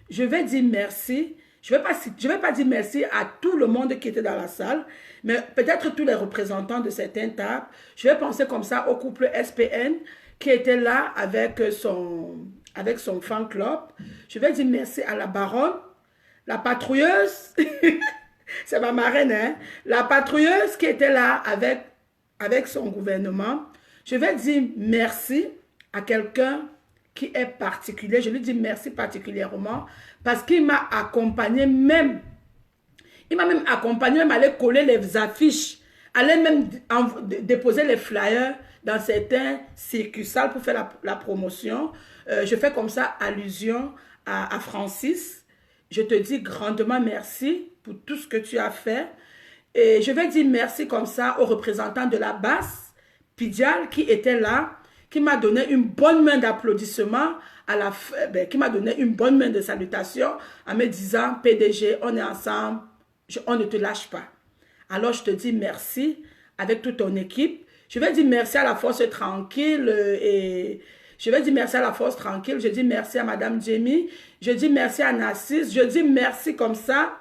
Je vais dire merci. Je vais pas dire merci à tout le monde qui était dans la salle, mais peut-être tous les représentants de certaines tables. Je vais penser comme ça au couple SPN qui était là avec son fan club. Je vais dire merci à la baronne, la patrouilleuse, c'est ma marraine, hein? La patrouilleuse qui était là avec son gouvernement. Je vais dire merci à quelqu'un qui est particulier. Je lui dis merci particulièrement parce qu'il m'a accompagné même. Il m'a même accompagné, même aller coller les affiches, aller même déposer les flyers dans certains succursales pour faire la promotion. Je fais comme ça allusion à Francis. Je te dis grandement merci pour tout ce que tu as fait. Et je vais dire merci comme ça aux représentants de la basse, Pidial, qui était là, qui m'a donné une bonne main d'applaudissement, qui m'a donné une bonne main de salutation en me disant, PDG, on est ensemble, on ne te lâche pas. Alors je te dis merci avec toute ton équipe. Je vais dire merci à la Force Tranquille et je vais dire merci à la Force Tranquille. Je dis merci à Madame Jamie. Je dis merci à Narcisse. Je dis merci comme ça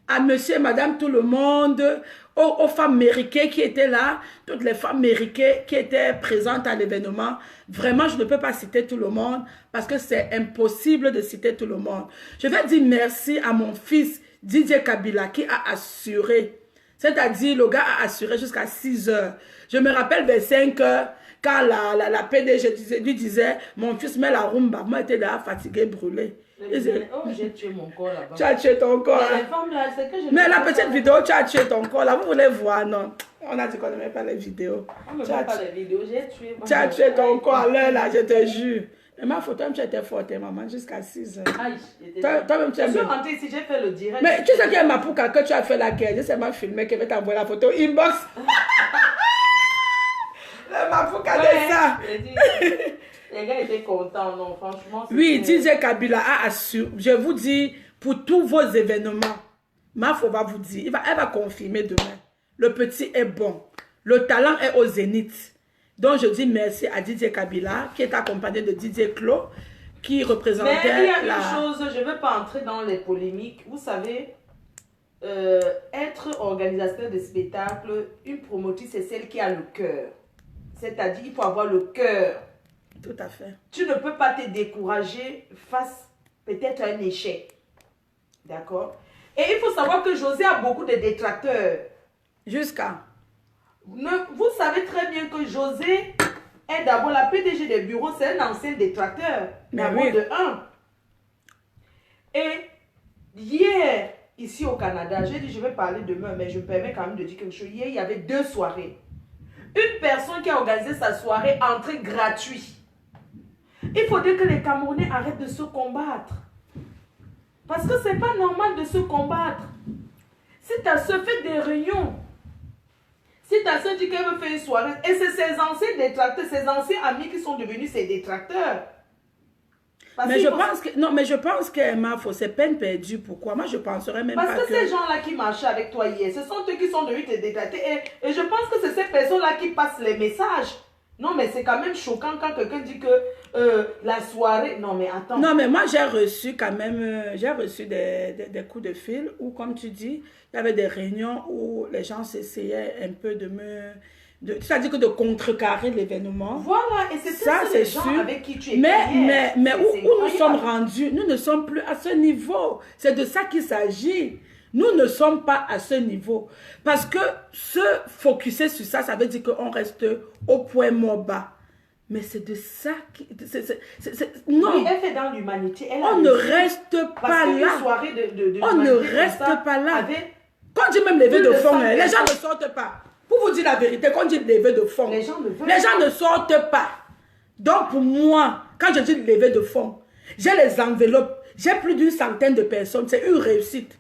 à monsieur et madame tout le monde, aux femmes mériquées qui étaient là, toutes les femmes mériquées qui étaient présentes à l'événement. Vraiment, je ne peux pas citer tout le monde parce que c'est impossible de citer tout le monde. Je vais dire merci à mon fils Didier Kabila qui a assuré. C'est-à-dire, le gars a assuré jusqu'à 6 heures. Je me rappelle vers 5 heures, quand la PDG lui disait, mon fils met la rumba. Moi, j'étais là fatigué, brûlé.
Oh, j'ai tué mon corps là-bas.
Tu as tué ton corps.
Les femmes là, c'est que je
Mais
ne
la
sais
petite
pas.
vidéo, tu as tué ton corps là. Vous voulez voir, non? Oh On a dit qu'on n'aimait pas les vidéos.
On ne
Tu as
voit pas les vidéos, j'ai tué.
Tu as tué ton corps à l'heure, là, je te jure. Mais ma photo, tu étais forte, maman, jusqu'à 6 heures.
Aïe, j'étais
Toi-même, tu
je
as
suis
bien.
rentrée ici, j'ai fait le direct.
Mais tu sais qu'il y a ma pouca que tu as fait laquelle? J'ai seulement filmé qu'elle va t'envoyer la photo inbox. Le Mapouka de ça.
j'ai dit, les gars étaient contents, non, franchement.
Oui,
c'était-
DJ Kabila a assuré. Je vous dis, pour tous vos événements, Mafo va vous dire, elle va confirmer demain. Le petit est bon. Le talent est au zénith. Donc, je dis merci à DJ Kabila, qui est accompagné de DJ Clo, qui représentait
Mais il y a
la...
une chose, je ne veux pas entrer dans les polémiques. Vous savez, être organisateur de spectacle, une promotrice, c'est celle qui a le cœur. C'est-à-dire, il faut avoir le cœur.
Tout à fait.
Tu ne peux pas te décourager face peut-être à un échec. D'accord? Et il faut savoir que José a beaucoup de détracteurs.
Jusqu'à...
Vous savez très bien que José est d'abord la PDG des bureaux, c'est un ancien détracteur.
Mais
D'abord
oui.
de 1. Et hier, ici au Canada, j'ai dit je vais parler demain, mais je me permets quand même de dire quelque chose. Hier, il y avait 2 soirées. Une personne qui a organisé sa soirée, entrée gratuite. Il faudrait que les Camerounais arrêtent de se combattre. Parce que c'est pas normal de se combattre. Si ta soeur fait des réunions, si ta soeur dit qu'elle veut faire une soirée, et c'est ses anciens détracteurs, ses anciens amis qui sont devenus ses détracteurs. Parce
Mais
qu'il
je
faut-
pense que... Non, mais je pense qu'Emma, c'est peine perdue. Pourquoi? Moi, je penserais même
Parce
pas
que ces gens-là qui marchaient avec toi hier, ce sont eux qui sont devenus tes détracteurs. Et je pense que c'est ces personnes-là qui passent les messages. Non, mais c'est quand même choquant quand quelqu'un dit que la soirée... Non, mais attends.
Non, mais moi, j'ai reçu quand même, j'ai reçu des coups de fil où, comme tu dis, il y avait des réunions où les gens s'essayaient un peu de me... C'est-à-dire que de contrecarrer l'événement.
Voilà, et c'est
Ça,
ces
c'est
gens
sûr.
avec qui tu es.
Mais
C'est
où nous sommes
incroyable.
rendus, nous ne sommes plus à ce niveau. C'est de ça qu'il s'agit. Nous ne sommes pas à ce niveau. Parce que se focuser sur ça, ça veut dire qu'on reste au point mort bas. Mais c'est de ça qui... non,
Oui, elle fait dans l'humanité. Elle a
on ne
réussi.
reste pas
Parce qu'une
là.
soirée de
On ne
l'humanité comme
reste
ça
pas là.
avait-
Quand on dit même lever
Plus
de
de
fonds,
100
les gens ne
personnes.
sortent pas. Pour vous dire la vérité, quand on dit lever de fonds,
Les gens ne veulent
les gens ne sortent pas. Donc pour moi, quand je dis lever de fonds, j'ai les enveloppes, j'ai plus d'une centaine de personnes, c'est une réussite.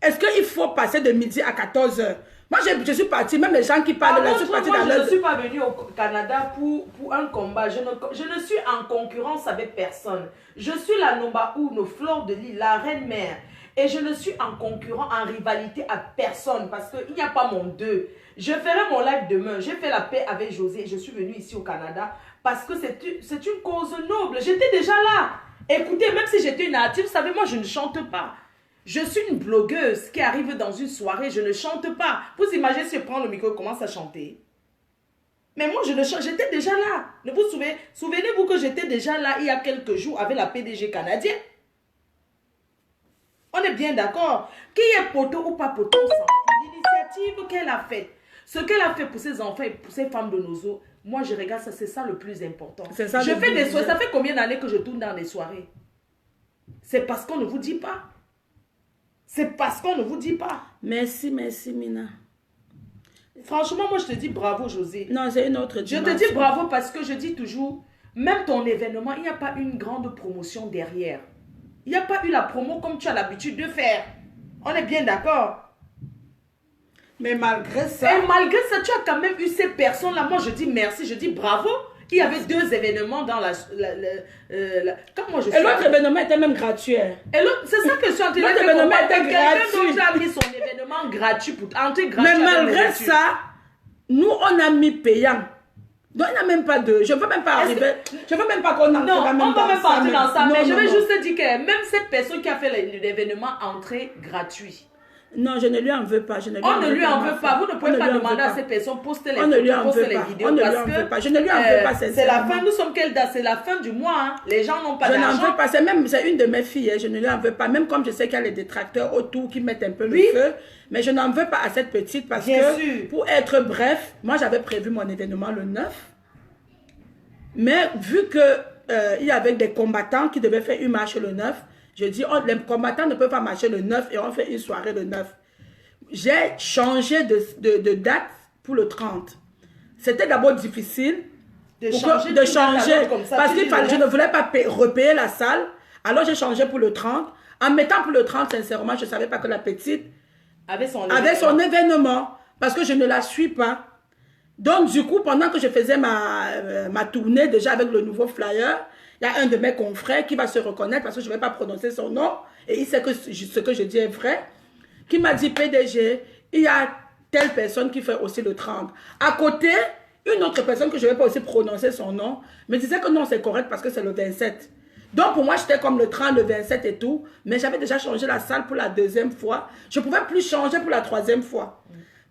Est-ce qu'il faut passer de midi à 14 h? Moi, je suis partie, même les gens qui parlent, là, je suis partie
moi,
dans
je ne
leur...
suis pas venue au Canada pour un combat. Je ne suis en concurrence avec personne. Je suis la Nomba Uno, Fleur de Lille, la reine mère. Et je ne suis en concurrent, en rivalité à personne parce qu'il n'y a pas mon deux. Je ferai mon live demain. J'ai fait la paix avec José. Je suis venue ici au Canada parce que c'est une cause noble. J'étais déjà là. Écoutez, même si j'étais une artiste, vous savez, moi, je ne chante pas. Je suis une blogueuse qui arrive dans une soirée, je ne chante pas. Vous imaginez si je prends le micro et commence à chanter. Mais moi, je ne chante, j'étais déjà là. Ne vous souvenez-vous que j'étais déjà là il y a quelques jours avec la PDG canadienne? On est bien d'accord. Qui est poteau ou pas poteau, on s'en fout. L'initiative qu'elle a faite, ce qu'elle a fait pour ses enfants et pour ses femmes de nos eaux, moi je regarde ça, c'est ça le plus important.
C'est ça
Je
le
fais
plus
des soirées,
important.
ça fait combien d'années que je tourne dans les soirées? C'est parce qu'on ne vous dit pas. C'est parce qu'on ne vous dit pas.
Merci, merci, Mina.
Franchement, moi je te dis bravo José.
Non, c'est une autre
Je
dimension.
te dis bravo parce que je dis toujours, même ton événement, il n'y a pas une grande promotion derrière. Il n'y a pas eu la promo comme tu as l'habitude de faire. On est bien d'accord.
Mais malgré ça...
Et malgré ça, tu as quand même eu ces personnes-là. Moi, je dis merci, je dis bravo. Il y avait 2 événements dans comme moi je suis.
Et l'autre événement était même gratuit.
Et l'autre, c'est ça que je suis en train de
L'autre
dire.
événement était
Quelqu'un
gratuit.
d'autre a mis son événement gratuit pour entrer gratuit.
Mais
avec
malgré
l'ouverture.
ça, nous, on a mis payant. Donc, il n'y a même pas de... Je ne veux même pas
Est-ce
arriver... Je ne veux même pas qu'on entre
Non,
dans
on ne va même pas entrer dans ça.
Non,
Mais je
non,
vais
non.
juste te dire que même cette personne qui a fait l'événement entrée gratuit.
Non, je ne lui en veux pas. Je ne lui
On ne lui en
ma
veut
fille.
pas. Vous ne
On
pouvez
lui
pas
en veut
demander à
pas.
ces personnes poster les
On ne lui
photos,
en
poster
veut
les
pas.
vidéos.
On ne lui
parce
en
que,
veut pas. Je ne lui en veux pas,
c'est la
sincèrement.
fin. Nous sommes quelle date? C'est la fin du mois. Hein. Les gens n'ont pas
Je n'en
d'argent.
veux pas. C'est une de mes filles. Hein. Je ne lui en veux pas. Même comme je sais qu'il y a les détracteurs autour qui mettent un peu
Oui.
le feu. Mais je n'en veux pas à cette petite parce
Bien
que,
sûr.
pour être bref, moi j'avais prévu mon événement le 9. Mais vu que il y avait des combattants qui devaient faire une marche le 9, je dis, les combattants ne peuvent pas marcher le 9 et on fait une soirée le 9. j'ai changé de date pour le 30. C'était d'abord difficile
De
pour
changer,
de changer
comme ça,
parce
tu
qu'il
dis
fallait, je
le
ne voulais pas repayer la salle. Alors j'ai changé pour le 30. En mettant pour le 30, sincèrement, je ne savais pas que la petite
avec son
événement parce que je ne la suis pas. Donc du coup, pendant que je faisais ma tournée déjà avec le nouveau flyer, il y a un de mes confrères qui va se reconnaître parce que je ne vais pas prononcer son nom et il sait que ce que je dis est vrai, qui m'a dit PDG, il y a telle personne qui fait aussi le 30. À côté, une autre personne que je ne vais pas aussi prononcer son nom me disait que non, c'est correct parce que c'est le 27. Donc pour moi, j'étais comme le 30, le 27 et tout, mais j'avais déjà changé la salle pour la deuxième fois. Je ne pouvais plus changer pour la troisième fois.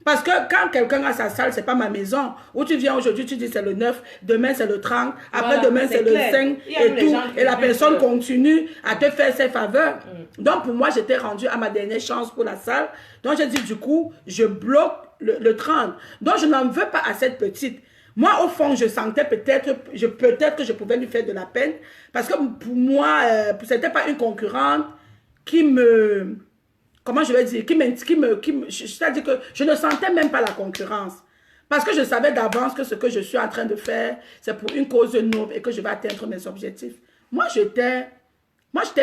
Parce que quand quelqu'un a sa salle, ce n'est pas ma maison. Où tu viens aujourd'hui, tu dis c'est le 9, demain c'est le 30, après demain c'est le 5 et tout. Et la personne continue à te faire ses faveurs. Donc pour moi, j'étais rendue à ma dernière chance pour la salle. Donc j'ai dit du coup, je bloque le 30. Donc je n'en veux pas à cette petite. Moi, au fond, je sentais peut-être que je pouvais lui faire de la peine. Parce que pour moi, ce n'était pas une concurrente qui me... Comment je vais dire? C'est-à-dire que je ne sentais même pas la concurrence. Parce que je savais d'avance que ce que je suis en train de faire, c'est pour une cause noble et que je vais atteindre mes objectifs. Moi, j'étais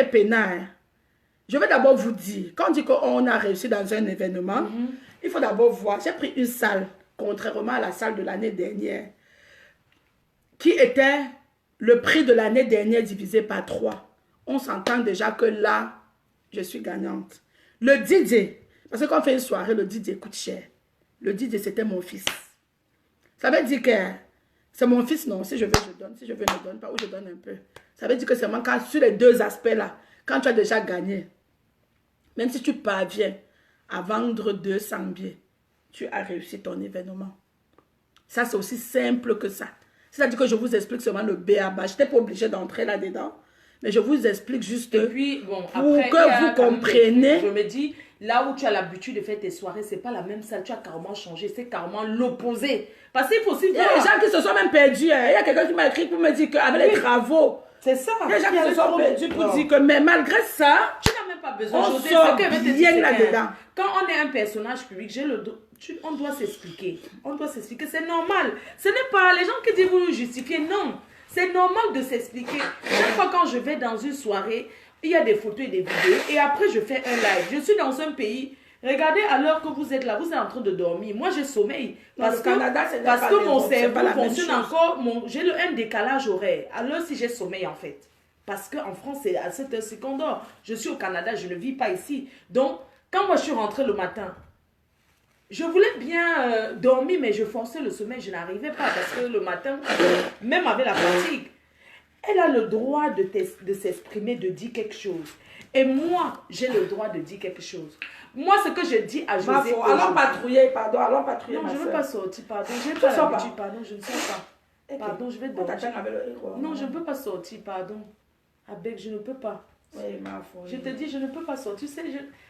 peinard. Je vais d'abord vous dire, quand on dit qu'on a réussi dans un événement, il faut d'abord voir. J'ai pris une salle, contrairement à la salle de l'année dernière, qui était le prix de l'année dernière divisé par 3. On s'entend déjà que là, je suis gagnante. Le DJ, parce que quand on fait une soirée, le DJ coûte cher. Le DJ, c'était mon fils. Ça veut dire que c'est mon fils, non. Si je veux, je donne. Si je veux, je ne donne pas ou je donne un peu. Ça veut dire que c'est moi, quand, sur les deux aspects-là, quand tu as déjà gagné, même si tu parviens à vendre 200 billets, tu as réussi ton événement. Ça, c'est aussi simple que ça. C'est-à-dire que je vous explique seulement le B.A.B. Je n'étais pas obligée d'entrer là-dedans. Mais je vous explique juste
et puis, bon,
pour
après,
que vous compreniez.
Je me dis, là où tu as l'habitude de faire tes soirées, ce n'est pas la même salle. Tu as carrément changé. C'est carrément l'opposé. Parce qu'il faut aussi
voir. Il y a des gens qui se sont même perdus. Hein. Il y a quelqu'un qui m'a écrit pour me dire qu'avec les travaux,
c'est ça.
Il y a des gens qui se sont perdus pour dire que, mais malgré ça,
tu n'as même pas besoin.
On sort bien là-dedans.
Quand on est un personnage public, on doit s'expliquer. On doit s'expliquer. C'est normal. Ce n'est pas les gens qui disent vous justifier. Non. C'est normal de s'expliquer. Chaque fois quand je vais dans une soirée, il y a des photos et des vidéos. Et après, je fais un live. Je suis dans un pays. Regardez, à l'heure que vous êtes là, vous êtes en train de dormir. Moi, je sommeil. Parce que mon cerveau fonctionne encore. J'ai un décalage horaire. Alors, si j'ai sommeil, en fait. Parce qu'en France, c'est à 7 h qu'on dort. Je suis au Canada, je ne vis pas ici. Donc, quand moi, je suis rentrée le matin, je voulais bien dormir, mais je forçais le sommeil, je n'arrivais pas parce que le matin, même avec la fatigue, elle a le droit de s'exprimer, de dire quelque chose. Et moi, j'ai le droit de dire quelque chose. Moi, ce que je dis à José...
Allons patrouiller, pardon, allons patrouiller.
Non, je ne veux pas sortir, pardon. Je n'ai pas l'habitude, pardon, je ne sors pas.
Okay.
Pardon, je vais dormir. Non, je ne peux pas sortir, pardon. Avec, je ne peux pas.
Oui, ma foi.
Je te dis, je ne peux pas sortir. Tu sais,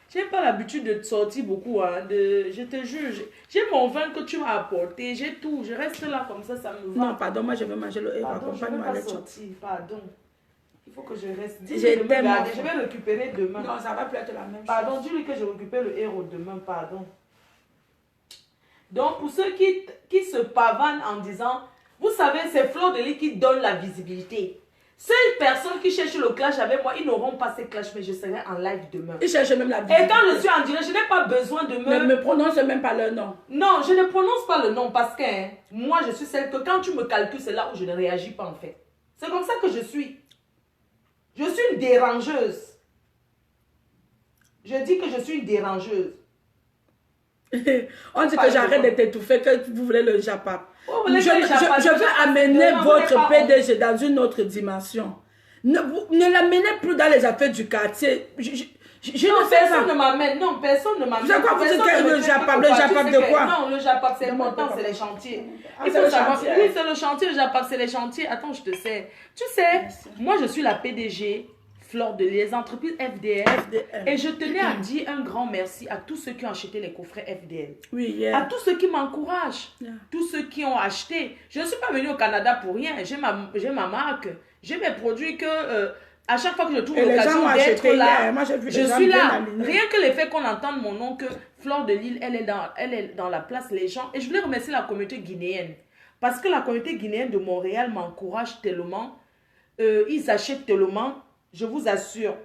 je n'ai pas l'habitude de sortir beaucoup. Hein, je te jure, j'ai mon vin que tu m'as apporté, j'ai tout. Je reste là comme ça me va.
Non, pardon, moi je veux manger le héros.
Pardon, je ne peux pas sortir, pardon. Il faut que je reste.
Je vais
récupérer demain.
Non, ça va plus être la même chose.
Pardon, dis-lui que je récupère le héros demain, pardon. Donc, pour ceux qui se pavanent en disant, vous savez, c'est Fleur de Lys qui donne la visibilité. Ces personnes qui cherchent le clash avec moi, ils n'auront pas ces clashs, mais je serai en live demain.
Ils cherchent même la visibilité.
Et quand je suis en direct, je n'ai pas besoin de
ne me prononce même pas le nom.
Non, je ne prononce pas le nom parce que moi, je suis celle que quand tu me calcules, c'est là où je ne réagis pas en fait. C'est comme ça que je suis. Je suis une dérangeuse. Je dis que je suis une dérangeuse.
On dit que j'arrête de t'étouffer, que vous voulez le Japap. Je veux amener votre PDG dans une autre dimension. Ne l'amenez plus dans les affaires du quartier.
Personne ne m'amène. Non, personne ne m'amène.
C'est quoi vous dites le Japap de quoi?
Non, le Japap, c'est important, c'est les chantiers. Il faut savoir. Oui, c'est le chantier, le Japap, c'est les chantiers. Attends, je te sais. Tu sais, moi, je suis la PDG. Fleur de Lys, les entreprises FDL. Et je tenais à dire un grand merci à tous ceux qui ont acheté les coffrets FDL.
Oui, yeah.
À tous ceux qui m'encouragent. Yeah. Tous ceux qui ont acheté. Je ne suis pas venue au Canada pour rien. J'ai ma marque. J'ai mes produits que À chaque fois que je trouve
Et les gens
l'occasion
ont
d'être
acheté
là,
hier. Moi, j'ai vu
je
les gens
suis
bien
là.
alignés.
Rien que le fait qu'on entende mon nom, que Fleur de Lille, elle est dans la place, les gens. Et je voulais remercier la communauté guinéenne. Parce que la communauté guinéenne de Montréal m'encourage tellement. Ils achètent tellement. Je vous assure,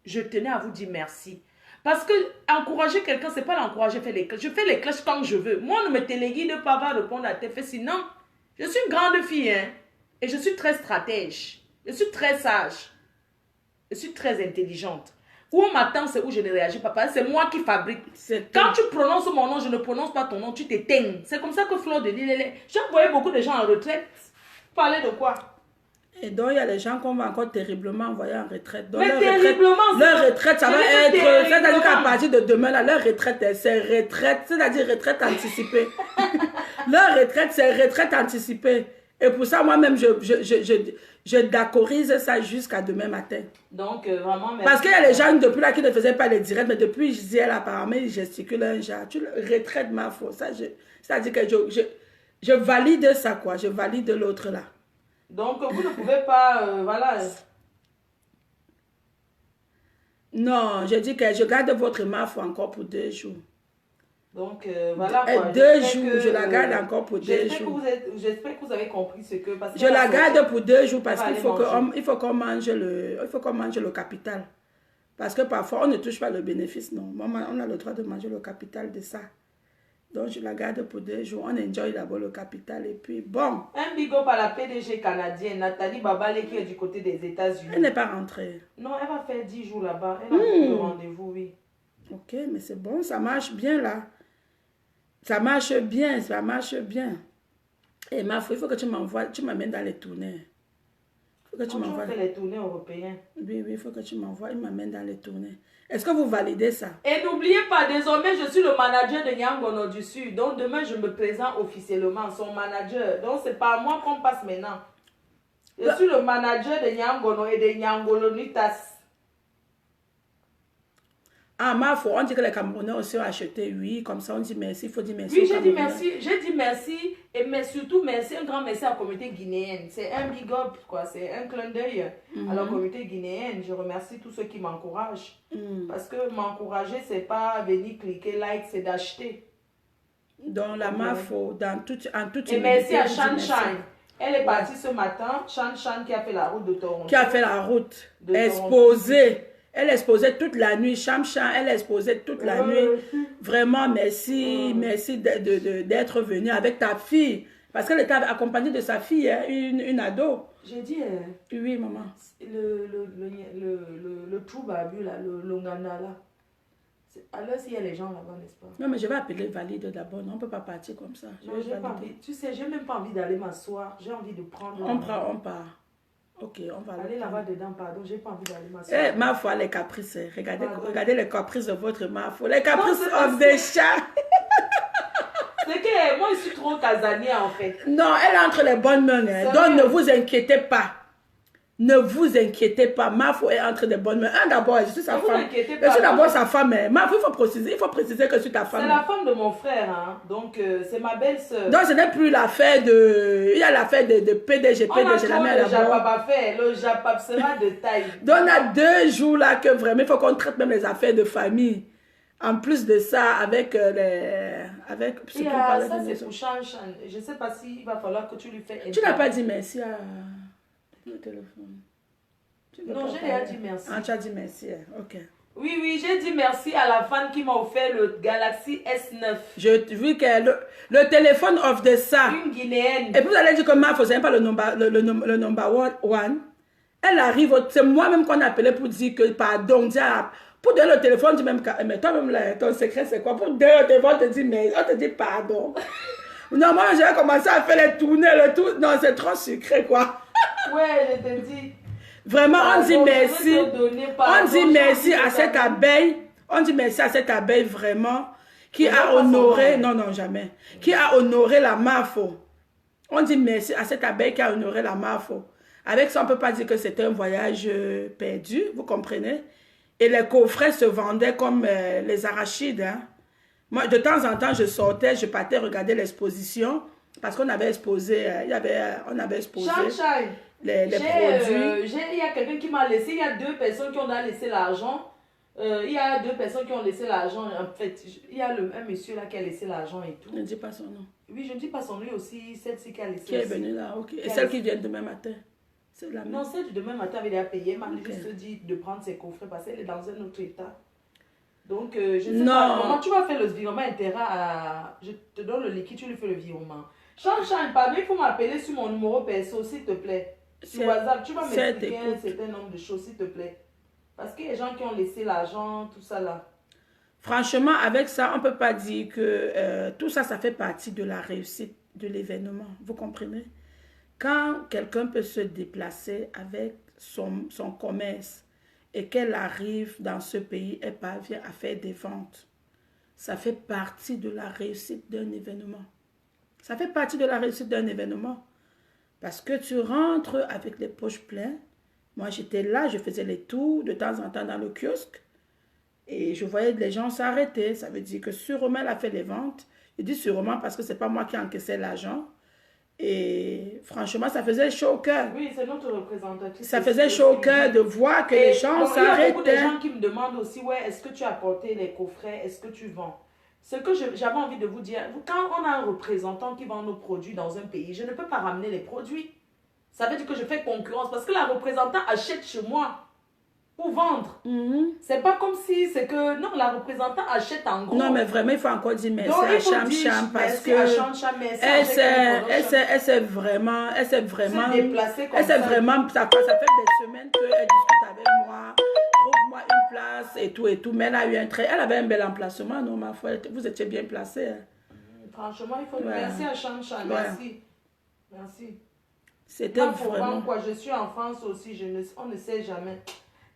je tenais à vous dire merci. Parce que encourager quelqu'un, c'est pas l'encourager, faire les clashes. Je fais les clashes quand je veux. Moi, on ne me téléguide pas, va répondre à tes faits. Sinon, je suis une grande fille, hein. Et je suis très stratège. Je suis très sage. Je suis très intelligente. Où on m'attend, c'est où je ne réagis pas. Parce que c'est moi qui fabrique. Quand tu prononces mon nom, je ne prononce pas ton nom, tu t'éteins. C'est comme ça que Fleur de Lille, j'ai envoyé beaucoup de gens en retraite. Parler de quoi?
Et donc, il y a des gens qu'on va encore terriblement envoyer en retraite. Donc,
Mais
leur
terriblement,
leur retraite, ça
je
va
dis
être...
terriblement.
C'est-à-dire qu'à partir de demain, là, leur retraite, c'est retraite, c'est-à-dire retraite anticipée. Leur retraite, c'est retraite anticipée. Et pour ça, moi-même, je d'accorise ça jusqu'à demain matin.
Donc, vraiment, merci.
Parce qu'il y a les gens depuis là qui ne faisaient pas les directs, mais depuis, je disais, là, apparemment, ils gesticulent un genre. Tu retraites ma faute. C'est-à-dire que je valide ça, quoi. Je valide l'autre, là.
Donc, vous ne pouvez pas, voilà.
Non, je dis que je garde votre marque encore pour 2 jours.
Donc, voilà quoi.
2 jours, je la garde encore pour 2 jours.
J'espère que vous avez compris ce que... Parce que
Je la garde pour 2 jours parce
On va
qu'il faut
aller
qu'on mange le capital. Parce que parfois, on ne touche pas le bénéfice, non. Maman, on a le droit de manger le capital de ça. Donc, je la garde pour 2 jours. On enjoy d'abord le capital et puis, bon.
Un big up à la PDG canadienne, Nathalie Babale, qui est du côté des États-Unis.
Elle n'est pas rentrée.
Non, elle va faire 10 jours là-bas. Elle a beaucoup de rendez-vous, oui.
Ok, mais c'est bon, ça marche bien là. Ça marche bien, ça marche bien. Et ma foi, il faut que tu m'envoies, tu m'amènes dans les tournées. Il faut que tu m'envoies.
On fait les tournées européennes.
Oui, il faut que tu m'envoies, il m'amène dans les tournées. Est-ce que vous validez ça?
Et n'oubliez pas, désormais, je suis le manager de Nyangono du Sud. Donc, demain, je me présente officiellement, son manager. Donc, c'est par moi qu'on passe maintenant. Je suis le manager de Nyangono et de Nyangolonitas.
Ah, ma foi, on dit que les Camerounais aussi ont acheté, oui, comme ça on dit merci, il faut dire merci.
Oui,
aux
j'ai dit
Camerounais.
merci, mais surtout merci, un grand merci à la communauté guinéenne. C'est un big up, quoi, c'est un clin d'œil à la communauté guinéenne. Je remercie tous ceux qui m'encouragent. Parce que m'encourager, c'est pas venir cliquer like, c'est d'acheter.
Donc la ma foi, en toute
Et merci à
humilité, je dis
Shan
merci.
Shan. Elle est partie ce matin, Shan Shan qui a fait la route de Toronto.
Qui a fait la route,
De
exposée. Elle exposait toute la nuit, Chamchan, elle exposait toute la nuit. Vraiment, merci, merci d'être venue avec ta fille. Parce qu'elle était accompagnée de sa fille, hein, une ado.
J'ai dit,
Oui, maman.
le trou barbu, là, le Longana, là. Alors, s'il y a les gens là-bas, n'est-ce pas?
Non, mais je vais appeler Valide d'abord. On ne peut pas partir comme ça.
Non, j'ai pas envie. Tu sais, j'ai même pas envie d'aller m'asseoir. J'ai envie de prendre.
On part. Ok, on va
aller là-bas dedans, pardon. J'ai pas envie d'aller m'asseoir.
Eh, ma foi, les caprices. Regardez les caprices de votre ma foi. Les caprices of the chat.
C'est que moi, je suis trop casanière, en fait.
Non, elle est entre les bonnes mains. Hein. Donc, ne vous inquiétez pas. Ne vous inquiétez pas. Ma foi est entre les bonnes mains. D'abord, je suis sa femme. Je suis d'abord sa femme. Hein. Ma foi, il faut préciser que je suis ta femme.
C'est la femme de mon frère. Hein. Donc, c'est ma belle-sœur.
Donc, ce n'est plus l'affaire de... Il y a l'affaire de PDG.
On a trop le Japap à faire. Le Japap sera de taille.
Donc, on a 2 jours là que vraiment, il faut qu'on traite même les affaires de famille. En plus de ça, avec les... Avec ce qu'on parlait
ça,
de
c'est pour Chan Chan. Je ne sais pas s'il va falloir que tu lui fasses...
Tu n'as pas dit merci à... le téléphone.
Non, j'ai déjà dit merci.
Ah, tu as dit merci, ok.
Oui, j'ai dit merci à la fan qui m'a offert le Galaxy S9.
Je vu que le téléphone offre de ça.
Une Guinéenne.
Et puis vous allez dire que ma faisait pas le number one. Elle arrive, c'est moi-même qu'on appelait pour dire que pardon, pour donner le téléphone, dis même, mais toi-même là, ton secret c'est quoi? Pour donner le téléphone, on te dit, mais on te dit pardon. Non, moi j'ai commencé à faire les tournées, le tout. Non, c'est trop sucré quoi.
Ouais, je te dis.
Vraiment, on dit merci. On dit merci à cette abeille. On dit merci à cette abeille vraiment qui a honoré, non, jamais, qui a honoré la MAFO. On dit merci à cette abeille qui a honoré la MAFO. Avec ça, on ne peut pas dire que c'était un voyage perdu, vous comprenez? Et les coffrets se vendaient comme les arachides. Hein. Moi, de temps en temps, je sortais, je partais regarder l'exposition. Parce qu'on avait exposé, on avait exposé
Sunshine.
les produits.
Il y a quelqu'un qui m'a laissé, il y a 2 personnes qui ont laissé l'argent. Il y a 2 personnes qui ont laissé l'argent. En fait, il y a un monsieur là qui a laissé l'argent et tout.
Ne dis pas son nom.
Oui, je ne dis pas son nom aussi, celle-ci qui a laissé.
Qui est venue là, ok. Et celle qui vient demain matin. C'est la même.
Non, celle du demain matin, elle a payé. Elle m'a
Ok.
juste dit de prendre ses coffrets parce qu'elle est dans un autre état. Donc, je ne sais
Non.
pas. Maman, tu vas faire le virement intérêt à. Je te donne le liquide, tu lui fais le virement. Change, pardon, il faut m'appeler sur mon numéro perso, s'il te plaît. Sur
C'est-
WhatsApp, tu vas
c'est
m'expliquer un
écoute.
certain nombre de choses, s'il te plaît. Parce qu'il y a des gens qui ont laissé l'argent, tout ça là.
Franchement, avec ça, on ne peut pas dire que tout ça, ça fait partie de la réussite de l'événement. Vous comprenez? Quand quelqu'un peut se déplacer avec son commerce et qu'elle arrive dans ce pays, elle parvient à faire des ventes, ça fait partie de la réussite d'un événement. Ça fait partie de la réussite d'un événement. Parce que tu rentres avec les poches pleines. Moi, j'étais là, je faisais les tours de temps en temps dans le kiosque. Et je voyais les gens s'arrêter. Ça veut dire que sûrement elle a fait les ventes. Je dis sûrement parce que ce n'est pas moi qui encaissais l'argent. Et franchement, ça faisait chaud au cœur.
Oui, c'est notre représentatrice.
Ça faisait chaud au cœur de voir que les gens
bon, il y a beaucoup de
s'arrêtaient.
gens qui me demandent aussi, ouais, est-ce que tu as apporté les coffrets, est-ce que tu vends? Ce que j'avais envie de vous dire, quand on a un représentant qui vend nos produits dans un pays, je ne peux pas ramener les produits. Ça veut dire que je fais concurrence parce que la représentante achète chez moi pour vendre. C'est pas comme si c'est que, non, la représentante achète en gros.
Non, mais vraiment, il faut encore dire merci
Donc,
à
il faut
Cham
dire
Cham parce
merci
que
à Cham Cham, merci à
elle
Cham Cham.
s'est vraiment,
Se déplacer comme
elle s'est
ça.
vraiment, ça fait des semaines qu'elle discute avec moi, trouve-moi une place et tout, mais elle a eu elle avait un bel emplacement, non, ma foi, vous étiez bien placé. Hein.
Franchement, il faut dire
Ouais.
merci à Cham Cham,
Ouais.
merci. Merci.
C'était
Moi, pour
vraiment...
vendre quoi, je suis en France aussi, on ne sait jamais.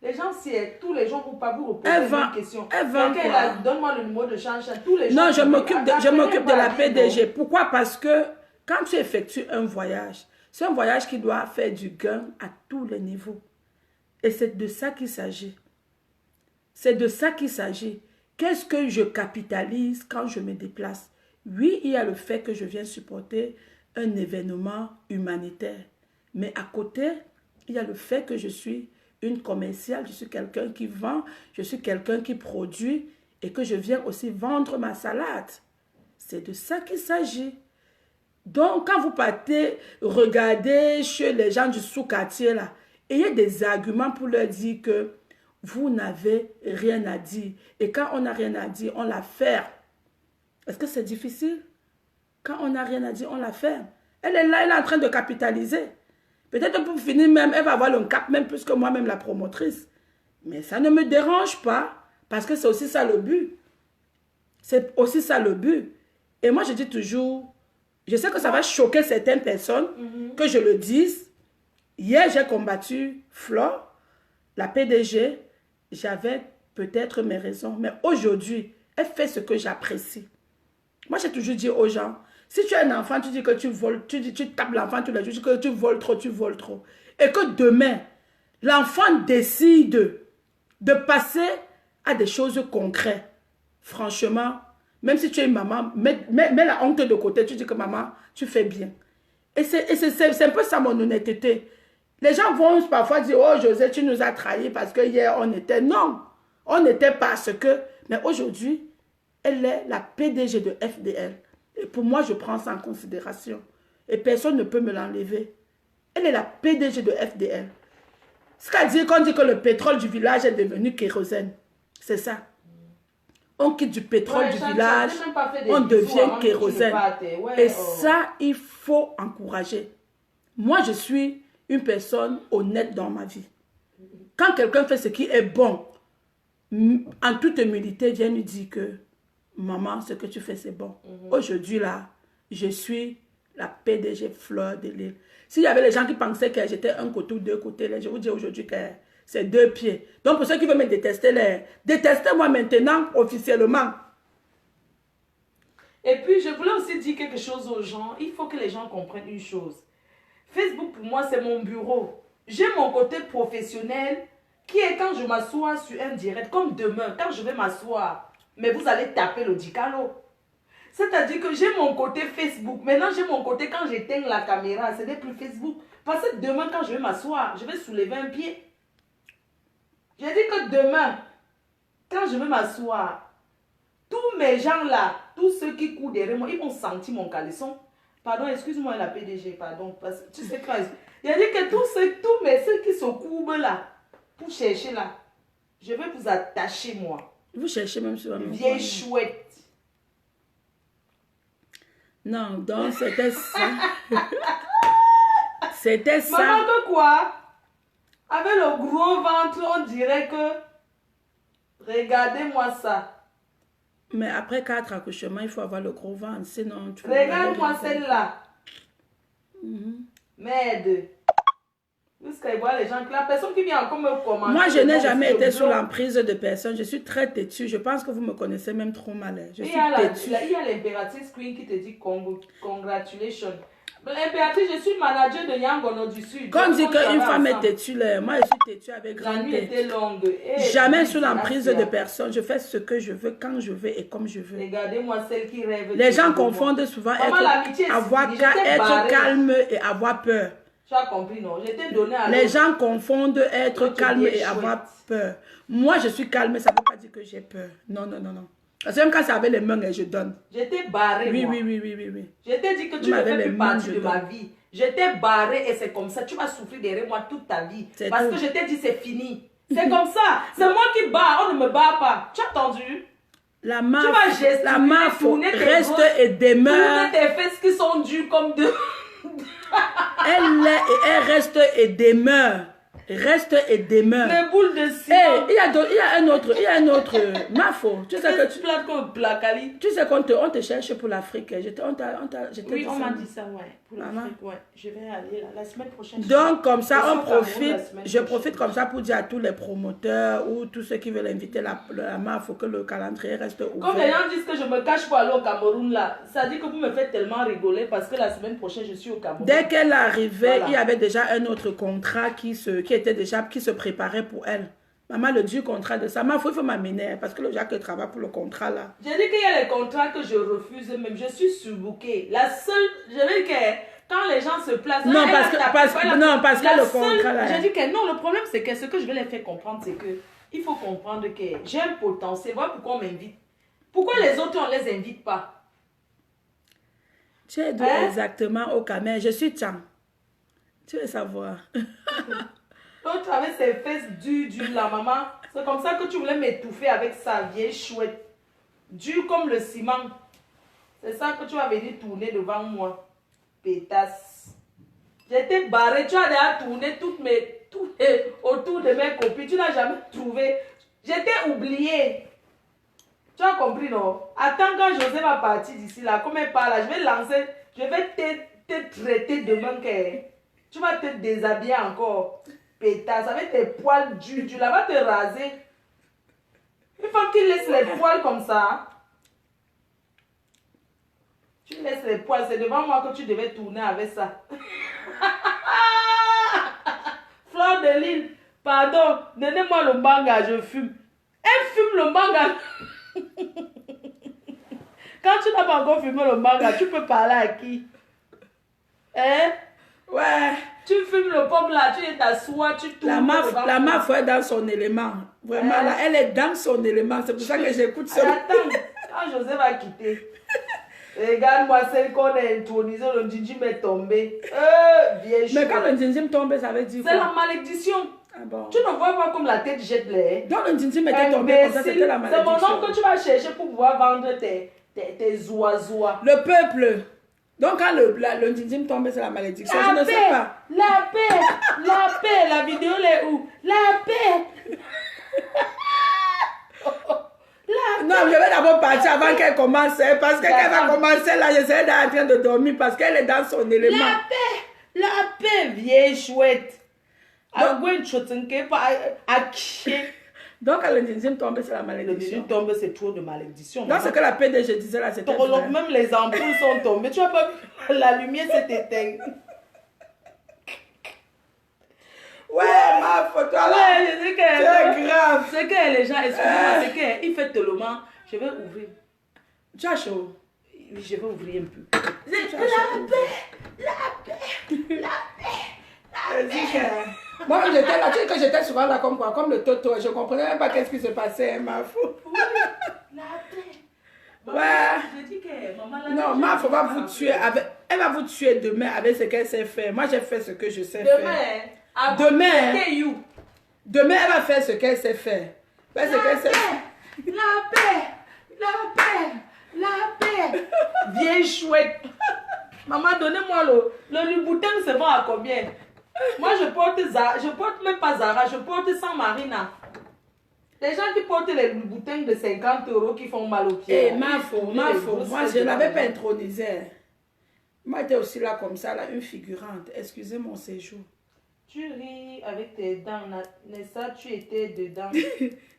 Les gens, si tous les gens, vous pas vous reposer
Elle
une
vend-
question.
elle vend
Quelqu'un
quoi?
là, donne-moi le numéro de Cham Cham. Tous les gens.
Non, je m'occupe de la
PDG.
PDG. Pourquoi? Parce que quand tu effectues un voyage, c'est un voyage qui doit faire du gain à tous les niveaux. Et c'est de ça qu'il s'agit. C'est de ça qu'il s'agit. Qu'est-ce que je capitalise quand je me déplace? Oui, il y a le fait que je viens supporter un événement humanitaire. Mais à côté, il y a le fait que je suis une commerciale, je suis quelqu'un qui vend, je suis quelqu'un qui produit et que je viens aussi vendre ma salade. C'est de ça qu'il s'agit. Donc, quand vous partez regarder chez les gens du sous-quartier, là, ayez des arguments pour leur dire que vous n'avez rien à dire. Et quand on n'a rien à dire, on la ferme. Est-ce que c'est difficile? Quand on n'a rien à dire, on la ferme. Elle est là, elle est en train de capitaliser. Peut-être pour finir même, elle va avoir le cap même plus que moi-même la promotrice. Mais ça ne me dérange pas parce que c'est aussi ça le but. C'est aussi ça le but. Et moi, je dis toujours, je sais que ça va choquer certaines personnes que je le dise. Hier, j'ai combattu Flore, la PDG. J'avais peut-être mes raisons. Mais aujourd'hui, elle fait ce que j'apprécie. Moi, j'ai toujours dit aux gens, si tu as un enfant, tu dis que tu voles, tu tapes l'enfant tous les jours, tu dis que tu voles trop. Et que demain, l'enfant décide de passer à des choses concrètes. Franchement, même si tu es une maman, mets la honte de côté, tu dis que maman, tu fais bien. Et c'est un peu ça mon honnêteté. Les gens vont parfois dire, oh José, tu nous as trahis parce que hier on était. Non, on était parce que. Mais aujourd'hui, elle est la PDG de FDL. Et pour moi, je prends ça en considération. Et personne ne peut me l'enlever. Elle est la PDG de FDL. C'est-à-dire qu'on dit que le pétrole du village est devenu kérosène. C'est ça. On quitte du pétrole du village, on devient kérosène. Et ça, il faut encourager. Moi, je suis une personne honnête dans ma vie. Quand quelqu'un fait ce qui est bon, en toute humilité, viens lui dire que maman, ce que tu fais, c'est bon. Aujourd'hui, là, je suis la PDG Fleur de Lille. S'il y avait les gens qui pensaient que j'étais un côté ou deux côtés, là, je vous dis aujourd'hui que c'est deux pieds. Donc, pour ceux qui veulent me détester, détestez-moi maintenant, officiellement.
Et puis, je voulais aussi dire quelque chose aux gens. Il faut que les gens comprennent une chose. Facebook, pour moi, c'est mon bureau. J'ai mon côté professionnel qui est quand je m'assois sur un direct, comme demain, quand je vais m'asseoir. Mais vous allez taper le dicalo. C'est-à-dire que j'ai mon côté Facebook. Maintenant, j'ai mon côté quand j'éteins la caméra. Ce n'est plus Facebook. Parce que demain, quand je vais m'asseoir, je vais soulever un pied. J'ai dit que demain, quand je vais m'asseoir, tous mes gens là, tous ceux qui courent derrière moi, ils vont sentir mon caleçon. Pardon, excuse-moi la PDG, pardon. Parce que tu sais quoi, il a dit que tous ceux qui se courbent là, pour chercher là, je vais vous attacher moi.
Vous cherchez même sur un
vieille chouette.
Non, donc c'était ça. C'était ça.
Maman, que quoi? Avec le gros ventre, on dirait que... Regardez-moi ça.
Mais après 4 accouchements, il faut avoir le gros ventre. Sinon, tu
regarde-moi celle-là. Merde. Jusqu'à voir les gens. La personne qui vient encore me commander.
Moi, je n'ai jamais été sous l'emprise de personne. Je suis très têtue. Je pense que vous me connaissez même trop mal. Je suis têtue.
Il y a l'impératrice Queen qui te dit congratulations. L'impératrice, je suis manager de Yangono du Sud.
Quand on dit qu'une femme est têtue, moi je suis têtue avec grande
La nuit
tête.
était longue.
Jamais sous l'emprise de personne. Je fais ce que je veux, quand je veux et comme je veux.
Regardez-moi celle qui rêve.
Les gens confondent souvent être calme et avoir peur.
Tu as compris, non? J'étais donné à
les gens confondent être calme et avoir peur. Moi, je suis calme, ça ne veut pas dire que j'ai peur. Non, non, non, non. Parce que même quand c'est avec les mains, je donne.
J'étais barrée,
oui,
moi.
Oui.
J'étais dit que tu ne fais plus partie de ma vie. J'étais barrée et c'est comme ça. Tu vas souffrir derrière moi toute ta vie. Parce que je t'ai dit c'est fini. C'est comme ça. C'est moi qui bats, on ne me bat pas. Tu as entendu?
La main reste et demeure.
Tourner tes fesses qui sont dures comme deux.
Elle reste et demeure. Reste et demeure.
Les boules de ciment.
Hey, il y a un autre. Mafo. Tu sais que tu sais qu'on te cherche pour l'Afrique.
Oui, on m'a dit ça, ouais. Pour l'Afrique, ouais. Je vais aller là, la semaine prochaine.
Donc, comme ça, on profite. Je profite comme ça pour dire à tous les promoteurs ou tous ceux qui veulent inviter la Mafo que le calendrier reste ouvert.
Comme les gens disent que je me cache pour aller au Cameroun là, ça dit que vous me faites tellement rigoler parce que la semaine prochaine, je suis au Cameroun.
Dès qu'elle arrivait, il y avait déjà un autre contrat qui se préparait pour elle. Maman, le dur contrat de ça, il faut m'amener parce que le Jacques travaille pour le contrat là.
J'ai dit qu'il y a les contrats que je refuse même. Je suis surbookée. La seule, je veux dire que quand les gens se placent...
Non, parce que le contrat là...
J'ai dit que non, le problème c'est que ce que je vais les faire comprendre, c'est que il faut comprendre que j'ai un potentiel. Voilà pourquoi on m'invite. Pourquoi les autres, on les invite pas?
Tu es d'où exactement au Cameroun? Je suis Tchang. Tu veux savoir?
L'autre avec ses fesses dures, la maman. C'est comme ça que tu voulais m'étouffer avec sa vieille chouette. Dur comme le ciment. C'est ça que tu vas venir tourner devant moi. Pétasse. J'étais barrée. Tu as déjà tourné autour de mes copines. Tu n'as jamais trouvé. J'étais oubliée. Tu as compris, non? Attends quand José va partir d'ici là. Comme elle parle là, je vais lancer. Je vais te traiter demain que tu vas te déshabiller encore. Pétasse, avec tes poils durs, tu la vas te raser. Une fois qu'il laisse les poils comme ça, tu laisses les poils, c'est devant moi que tu devais tourner avec ça. Fleur de Lille, pardon, donnez-moi le manga, je fume. Elle fume le manga. Quand tu n'as pas encore fumé le manga, tu peux parler à qui? Hein?
Ouais.
Tu fumes le pomme là, tu es t'assois, tu tournes.
La mafia est dans son élément. Vraiment, là, elle est dans son élément. C'est pour ça que j'écoute ça.
Attends, quand José va quitter, regarde-moi celle qu'on a intronisée, le djinjim est tombé. Vieille.
Mais quand le djinjim tombe, ça veut dire quoi?
C'est la malédiction.
Ah bon.
Tu ne vois pas comme la tête jette les.
Donc le djinjim était tombé comme ça, c'était la malédiction.
C'est mon nom que tu vas chercher pour pouvoir vendre tes oiseaux.
Le peuple. Donc quand le djinjim tombe, c'est la malédiction. Je ne sais pas.
La paix, la vidéo elle est où? La paix.
Non, je vais d'abord partir avant qu'elle commence. Parce que quand elle va commencer là, je serai en train de dormir parce qu'elle est dans son élément.
La paix, vieille chouette.
Donc quand le djinjim tombe, c'est la
Le
malédiction.
djinjim tombe, c'est trop de malédiction.
Donc ce que la PDG disait là, c'était vrai.
Même les ampoules sont tombées. Tu vois pas, la lumière s'est éteinte.
Ouais, ma photo là.
Ouais, je sais que
c'est grave.
C'est que les gens, excusez-moi, c'est qu'il fait tellement. Je vais ouvrir.
Tu as chaud.
Oui, je vais ouvrir un peu.
Moi, j'étais là, tu sais que j'étais souvent là comme quoi, comme le Toto, je comprenais même pas qu'est-ce qui se passait, hein, ma fou.
La paix.
Ouais.
Je dis que maman là.
Non, ma fou va vous tuer avec, elle va vous tuer demain avec ce qu'elle sait faire. Moi, j'ai fait ce que je sais
Demain,
faire.
hein.
Demain,
Hey, you.
demain, elle va faire ce qu'elle sait faire. Faire ce qu'elle sait faire.
La paix, la paix, la paix. Viens chouette. Maman, donnez-moi le Louboutin, se vend à combien? Moi, je porte même pas Zara, je porte sans Marina. Les gens qui portent les Louboutins de 50 € qui font mal aux pieds.
Eh, ma faux, moi, je n'avais pas intronisé. Moi, j'étais aussi là comme ça, là, une figurante. Excusez mon séjour.
Tu ris avec tes dents, Nessa, tu étais dedans.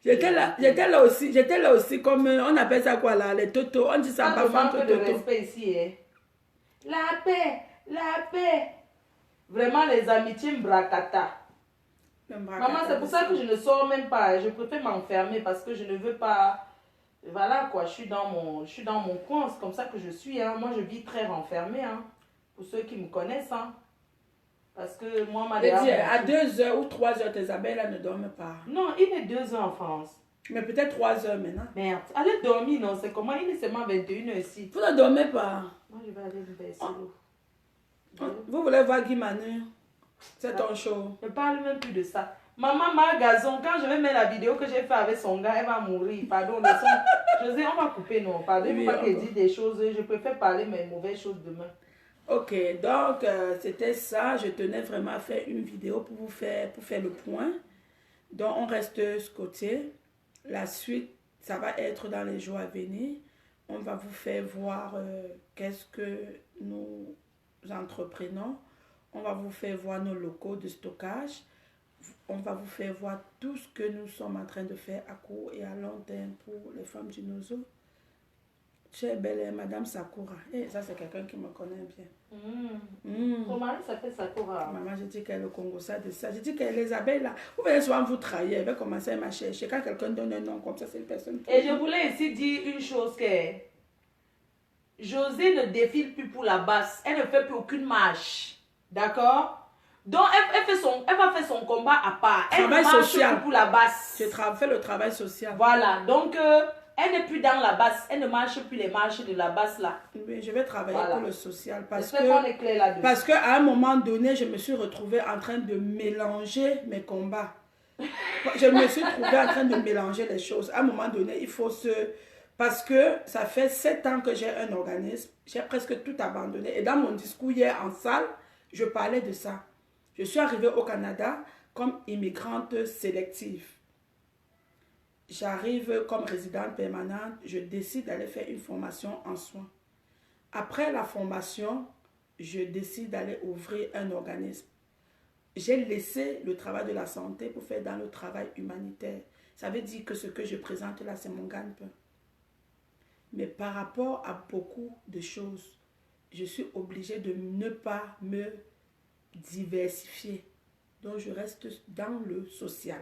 J'étais là aussi comme, on appelle ça quoi là, les totos, on dit ça
Pas
pas
de manque de respect ici, hein. La paix, la paix. Vraiment, les amitiés m'bracata. Maman, c'est pour ça que je ne sors même pas. Je préfère m'enfermer parce que je ne veux pas... Voilà quoi, je suis dans mon coin. C'est comme ça que je suis. Hein. Moi, je vis très renfermée. Hein. Pour ceux qui me connaissent. Hein. Parce que moi, ma
à 2h ou 3h, tes abeilles là ne dorment pas.
Non, il est 2h en France.
Mais peut-être 3h maintenant.
Merde, allez dormir, non, c'est comment? Il est seulement 21h ici.
Vous ne dormez pas.
Moi, je vais aller me baisser l'eau.
Vous voulez voir Guy Manu? C'est ton show.
Ne parle même plus de ça. Maman, ma gazon, quand je vais mettre la vidéo que j'ai fait avec son gars, elle va mourir. Pardon, José, on va couper, non. Pardon, il ne faut pas qu'elle dise des choses. Je préfère parler mes mauvaises choses demain.
Ok, donc c'était ça. Je tenais vraiment à faire une vidéo pour faire le point. Donc on reste scotché. La suite, ça va être dans les jours à venir. On va vous faire voir qu'est-ce que nous entreprenons. On va vous faire voir nos locaux de stockage. On va vous faire voir tout ce que nous sommes en train de faire à court et à long terme pour les femmes du Nozo. Chère belle Madame Sakura. Et ça, c'est quelqu'un qui me connaît bien.
Ton mari s'appelle Sakura.
Maman, je dis qu'elle est au Congo, ça, de ça. Je dis que les abeilles là, vous venez souvent vous trahir. Elle va commencer à me chercher. Quand quelqu'un donne un nom comme ça, c'est une personne.
Et je voulais ici dire une chose que José ne défile plus pour la basse. Elle ne fait plus aucune marche. D'accord? Donc, elle va faire son combat à part. Elle ne marche plus pour la basse.
Je fais le travail social.
Voilà. Donc, elle n'est plus dans la basse. Elle ne marche plus les marches de la basse là.
Oui, je vais travailler pour le social. Parce
qu'à
un moment donné, je me suis retrouvée en train de mélanger mes combats. Je me suis trouvée en train de mélanger les choses. À un moment donné, il faut se... Parce que ça fait 7 ans que j'ai un organisme. J'ai presque tout abandonné. Et dans mon discours hier en salle, je parlais de ça. Je suis arrivée au Canada comme immigrante sélective. J'arrive comme résidente permanente. Je décide d'aller faire une formation en soins. Après la formation, je décide d'aller ouvrir un organisme. J'ai laissé le travail de la santé pour faire dans le travail humanitaire. Ça veut dire que ce que je présente là, c'est mon gagne-pain. Mais par rapport à beaucoup de choses, je suis obligée de ne pas me diversifier. Donc, je reste dans le social.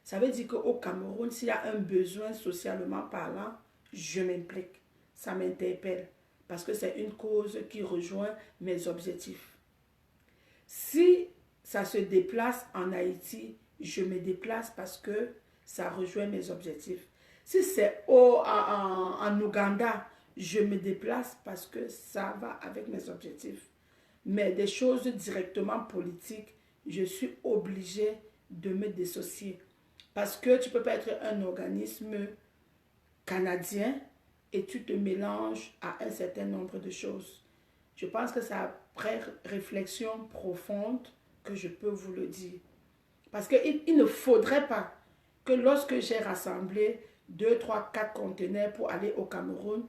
Ça veut dire qu'au Cameroun, s'il y a un besoin socialement parlant, je m'implique. Ça m'interpelle. Parce que c'est une cause qui rejoint mes objectifs. Si ça se déplace en Haïti, je me déplace parce que ça rejoint mes objectifs. Si c'est en Ouganda, je me déplace parce que ça va avec mes objectifs. Mais des choses directement politiques, je suis obligée de me dissocier. Parce que tu ne peux pas être un organisme canadien et tu te mélanges à un certain nombre de choses. Je pense que c'est après réflexion profonde que je peux vous le dire. Parce qu'il ne faudrait pas que lorsque j'ai rassemblé 2, 3, 4 conteneurs pour aller au Cameroun,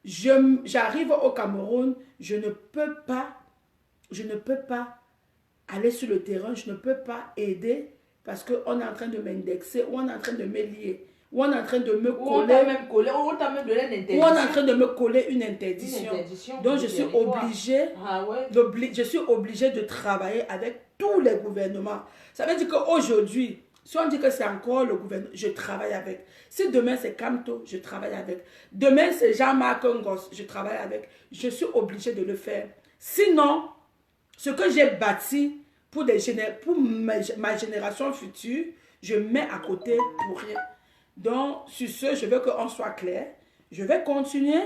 j'arrive au Cameroun, je ne peux pas aller sur le terrain, je ne peux pas aider parce qu'on est en train de m'indexer, ou on est en train de me lier, ou on est en train de me coller,
ou on t'a même donné une interdiction.
Ou on est en train de me coller une interdiction. Donc je suis obligée, je suis obligée de travailler avec tous les gouvernements. Ça veut dire qu'aujourd'hui, Si on dit que c'est encore le gouvernement, je travaille avec. Si demain c'est Camto, je travaille avec. Demain c'est Jean-Marc Ngos, je travaille avec. Je suis obligée de le faire. Sinon, ce que j'ai bâti pour ma génération future, je mets à côté pour rien. Donc, sur ce, je veux qu'on soit clair. Je vais continuer.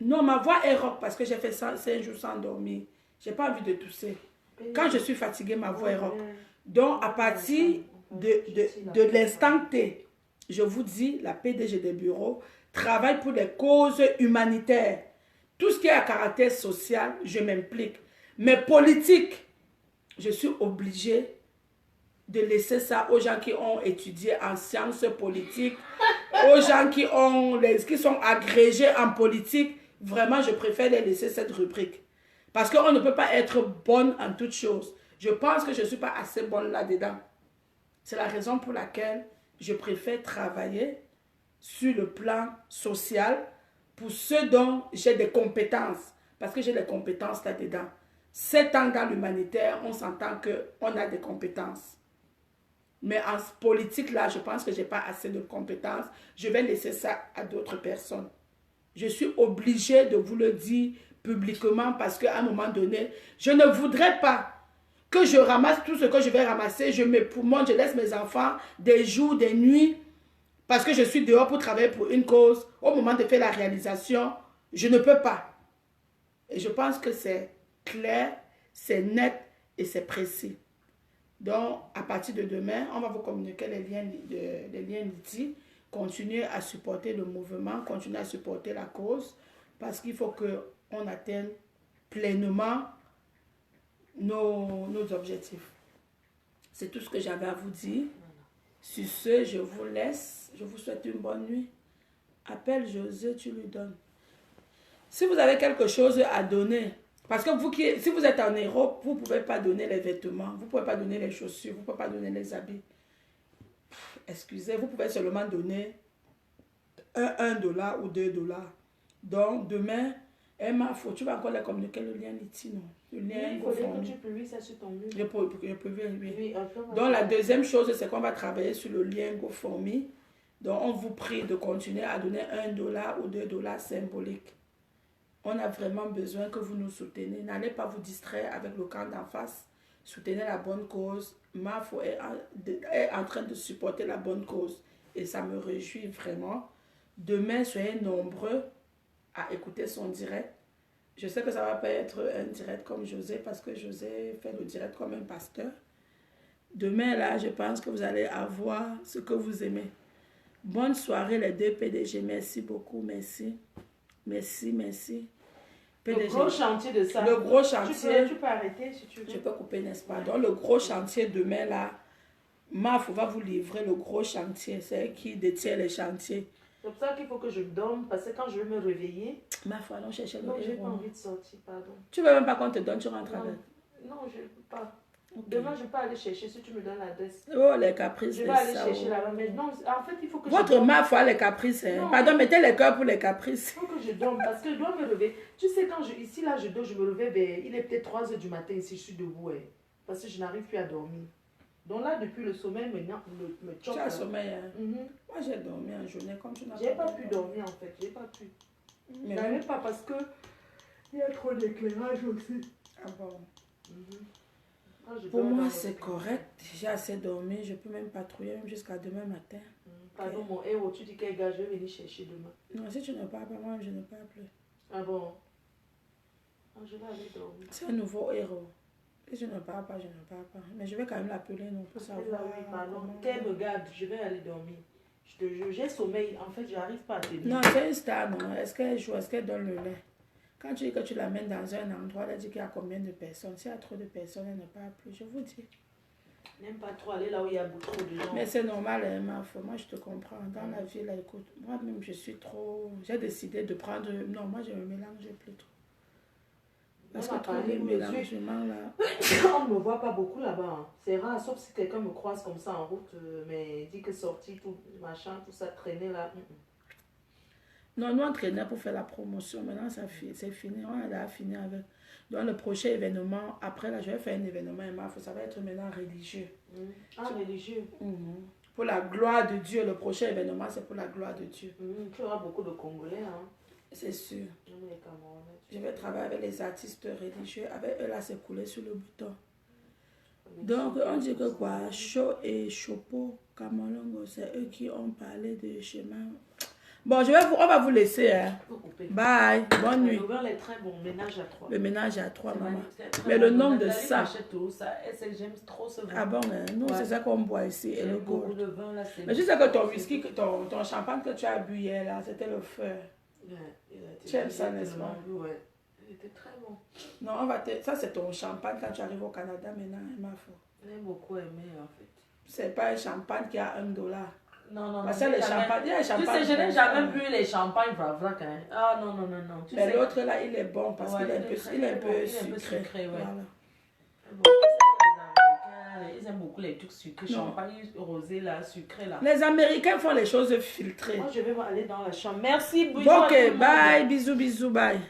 Non, ma voix est rock parce que j'ai fait 5 jours sans dormir. Je n'ai pas envie de tousser. Quand je suis fatiguée, ma voix est rock. Donc, à partir de l'instant T, je vous dis, la PDG des bureaux travaille pour les causes humanitaires. Tout ce qui est à caractère social, je m'implique. Mais politique, je suis obligée de laisser ça aux gens qui ont étudié en sciences politiques, aux gens qui sont agrégés en politique. Vraiment, je préfère les laisser cette rubrique. Parce qu'on ne peut pas être bonne en toutes choses. Je pense que je ne suis pas assez bonne là-dedans. C'est la raison pour laquelle je préfère travailler sur le plan social pour ceux dont j'ai des compétences. Parce que j'ai des compétences là-dedans. 7 ans dans l'humanitaire, on s'entend qu'on a des compétences. Mais en politique, là, je pense que je n'ai pas assez de compétences. Je vais laisser ça à d'autres personnes. Je suis obligée de vous le dire publiquement parce qu'à un moment donné, je ne voudrais pas que je ramasse tout ce que je vais ramasser. Je me poumonne, je laisse mes enfants des jours, des nuits parce que je suis dehors pour travailler pour une cause. Au moment de faire la réalisation, je ne peux pas. Et je pense que c'est clair, c'est net et c'est précis. Donc, à partir de demain, on va vous communiquer les liens Liti. Continuez à supporter le mouvement, continuez à supporter la cause, parce qu'il faut qu'on atteigne pleinement nos objectifs. C'est tout ce que j'avais à vous dire. Sur ce, je vous laisse. Je vous souhaite une bonne nuit. Appelle José, tu lui donnes. Si vous avez quelque chose à donner, parce que si vous êtes en Europe, vous ne pouvez pas donner les vêtements, vous ne pouvez pas donner les chaussures, vous ne pouvez pas donner les habits. Excusez, vous pouvez seulement donner $1 ou $2. Donc, demain, Emma, tu vas encore les communiquer le lien Liti, non? Le lien
il faudrait que tu publies ça sur ton mur.
Je peux, oui.
Oui,
donc, la deuxième chose, c'est qu'on va travailler sur le lien GoFundMe. Donc, on vous prie de continuer à donner $1 ou $2 symboliques. On a vraiment besoin que vous nous souteniez. N'allez pas vous distraire avec le camp d'en face. Soutenez la bonne cause. Mafo est en train de supporter la bonne cause. Et ça me réjouit vraiment. Demain, soyez nombreux à écouter son direct. Je sais que ça ne va pas être un direct comme José, parce que José fait le direct comme un pasteur. Demain, là, je pense que vous allez avoir ce que vous aimez. Bonne soirée, les deux PDG. Merci beaucoup. Merci. Merci, merci. PDG.
Le gros chantier de ça.
Le gros chantier.
Tu peux arrêter si tu veux.
Je peux couper, n'est-ce pas? Donc, le gros chantier demain, là, Maf va vous livrer le gros chantier. C'est elle qui détient les chantiers.
C'est pour ça qu'il faut que je dorme, parce que quand je vais me réveiller...
Maf, allons chercher le
Non, je n'ai pas
héros.
envie de sortir, pardon.
Tu ne veux même pas qu'on te donne, tu rentres
Non,
avec.
non, je ne peux pas.
Okay.
Demain, je peux aller chercher si tu me donnes l'adresse.
Oh, les caprices.
Je vais aller chercher là-bas. Mais non, en fait, il faut que
Votre ma foi, les caprices. Hein. Pardon, mettez les cœurs pour les caprices.
Il faut que je dorme parce que je dois me lever. Tu sais, quand ici, là, je dors, je me levais vers... Il est peut-être 3 h du matin ici, je suis debout. Hein, parce que je n'arrive plus à dormir. Donc là, depuis le sommeil, maintenant, me choque.
Tu as sommeil, hein?
Moi,
j'ai dormi en journée comme tu n'as pas.
J'ai pas pu dormir, en fait. J'ai pas pu. Je n'arrive pas parce que il y a trop d'éclairage aussi.
Ah bon? Pour moi, c'est correct. J'ai assez dormi. Je peux même patrouiller même jusqu'à demain matin.
Pardon, mon héros, tu dis quel gars je vais venir chercher demain.
Non, si tu ne parles pas, moi, je ne parle plus.
Ah bon? Je vais aller dormir.
C'est un nouveau héros. Si je ne parle pas, je ne parle pas. Mais je vais quand même l'appeler, non, pour savoir.
Oui, pardon. Qu'elle me garde, je vais aller dormir. Je te jure, j'ai sommeil. En fait, je n'arrive pas à tenir.
Non, c'est une star, non. Est-ce qu'elle joue? Est-ce qu'elle donne le lait? Quand tu dis que tu l'amènes dans un endroit, elle dit qu'il y a combien de personnes. S'il y a trop de personnes, elle ne parle plus. Je vous dis.
N'aime pas trop aller là où il y a beaucoup de gens.
Mais c'est normal, hein, ma foi. Moi, je te comprends. Dans la vie, là, écoute, moi-même, je suis trop... J'ai décidé de prendre... Non, moi, je me mélange plus trop. Parce que trop de mélangement, là...
On ne me voit pas beaucoup là-bas. Hein. C'est rare, sauf si quelqu'un me croise comme ça en route. Mais dit que sorti, tout machin, tout ça, traîner là.
Non, nous entraînons pour faire la promotion. Maintenant, c'est fini. On a fini avec. Donc, le prochain événement, après, là, je vais faire un événement. Ça va être maintenant religieux.
Ah, religieux.
Pour la gloire de Dieu. Le prochain événement, c'est pour la gloire de Dieu.
Tu auras beaucoup de Congolais. Hein?
C'est sûr.
Les Camerounais.
Je vais travailler avec les artistes religieux. Avec eux, là, c'est coulé sur le bouton. Donc, on dit que quoi? Cho et Chopo, Kamalongo, c'est eux qui ont parlé de chemin. Bon, on va vous laisser. Hein. Bye. Bonne nuit.
Le beurre est très bon. Ménage à 3.
Le ménage à 3, maman.
Mais
le nombre de ça.
J'aime trop ce vin.
Ah bon, hein? Nous, c'est ça qu'on boit ici. Et le gold.
Le vin, là, c'est...
Mais je sais que ton whisky, ton champagne que tu as bu hier, là, c'était le feu. Tu aimes ça, n'est-ce pas?
Ouais. Il était très bon.
Non, ça, c'est ton champagne quand tu arrives au Canada maintenant, ma foi.
J'ai beaucoup aimé, en fait.
C'est pas un champagne qui a $1.
Non.
Parce que les champagnes,
Tu sais, je n'ai jamais bu les champagnes vrac. Hein. Ah non.
Mais l'autre là, il est bon parce qu'il est un peu sucré.
Ouais.
Voilà.
Ils aiment beaucoup les trucs sucrés, champagne rosé là, sucré là.
Les Américains font les choses filtrées.
Moi, je vais aller dans la chambre. Merci.
Ok, bye, bisous, bye.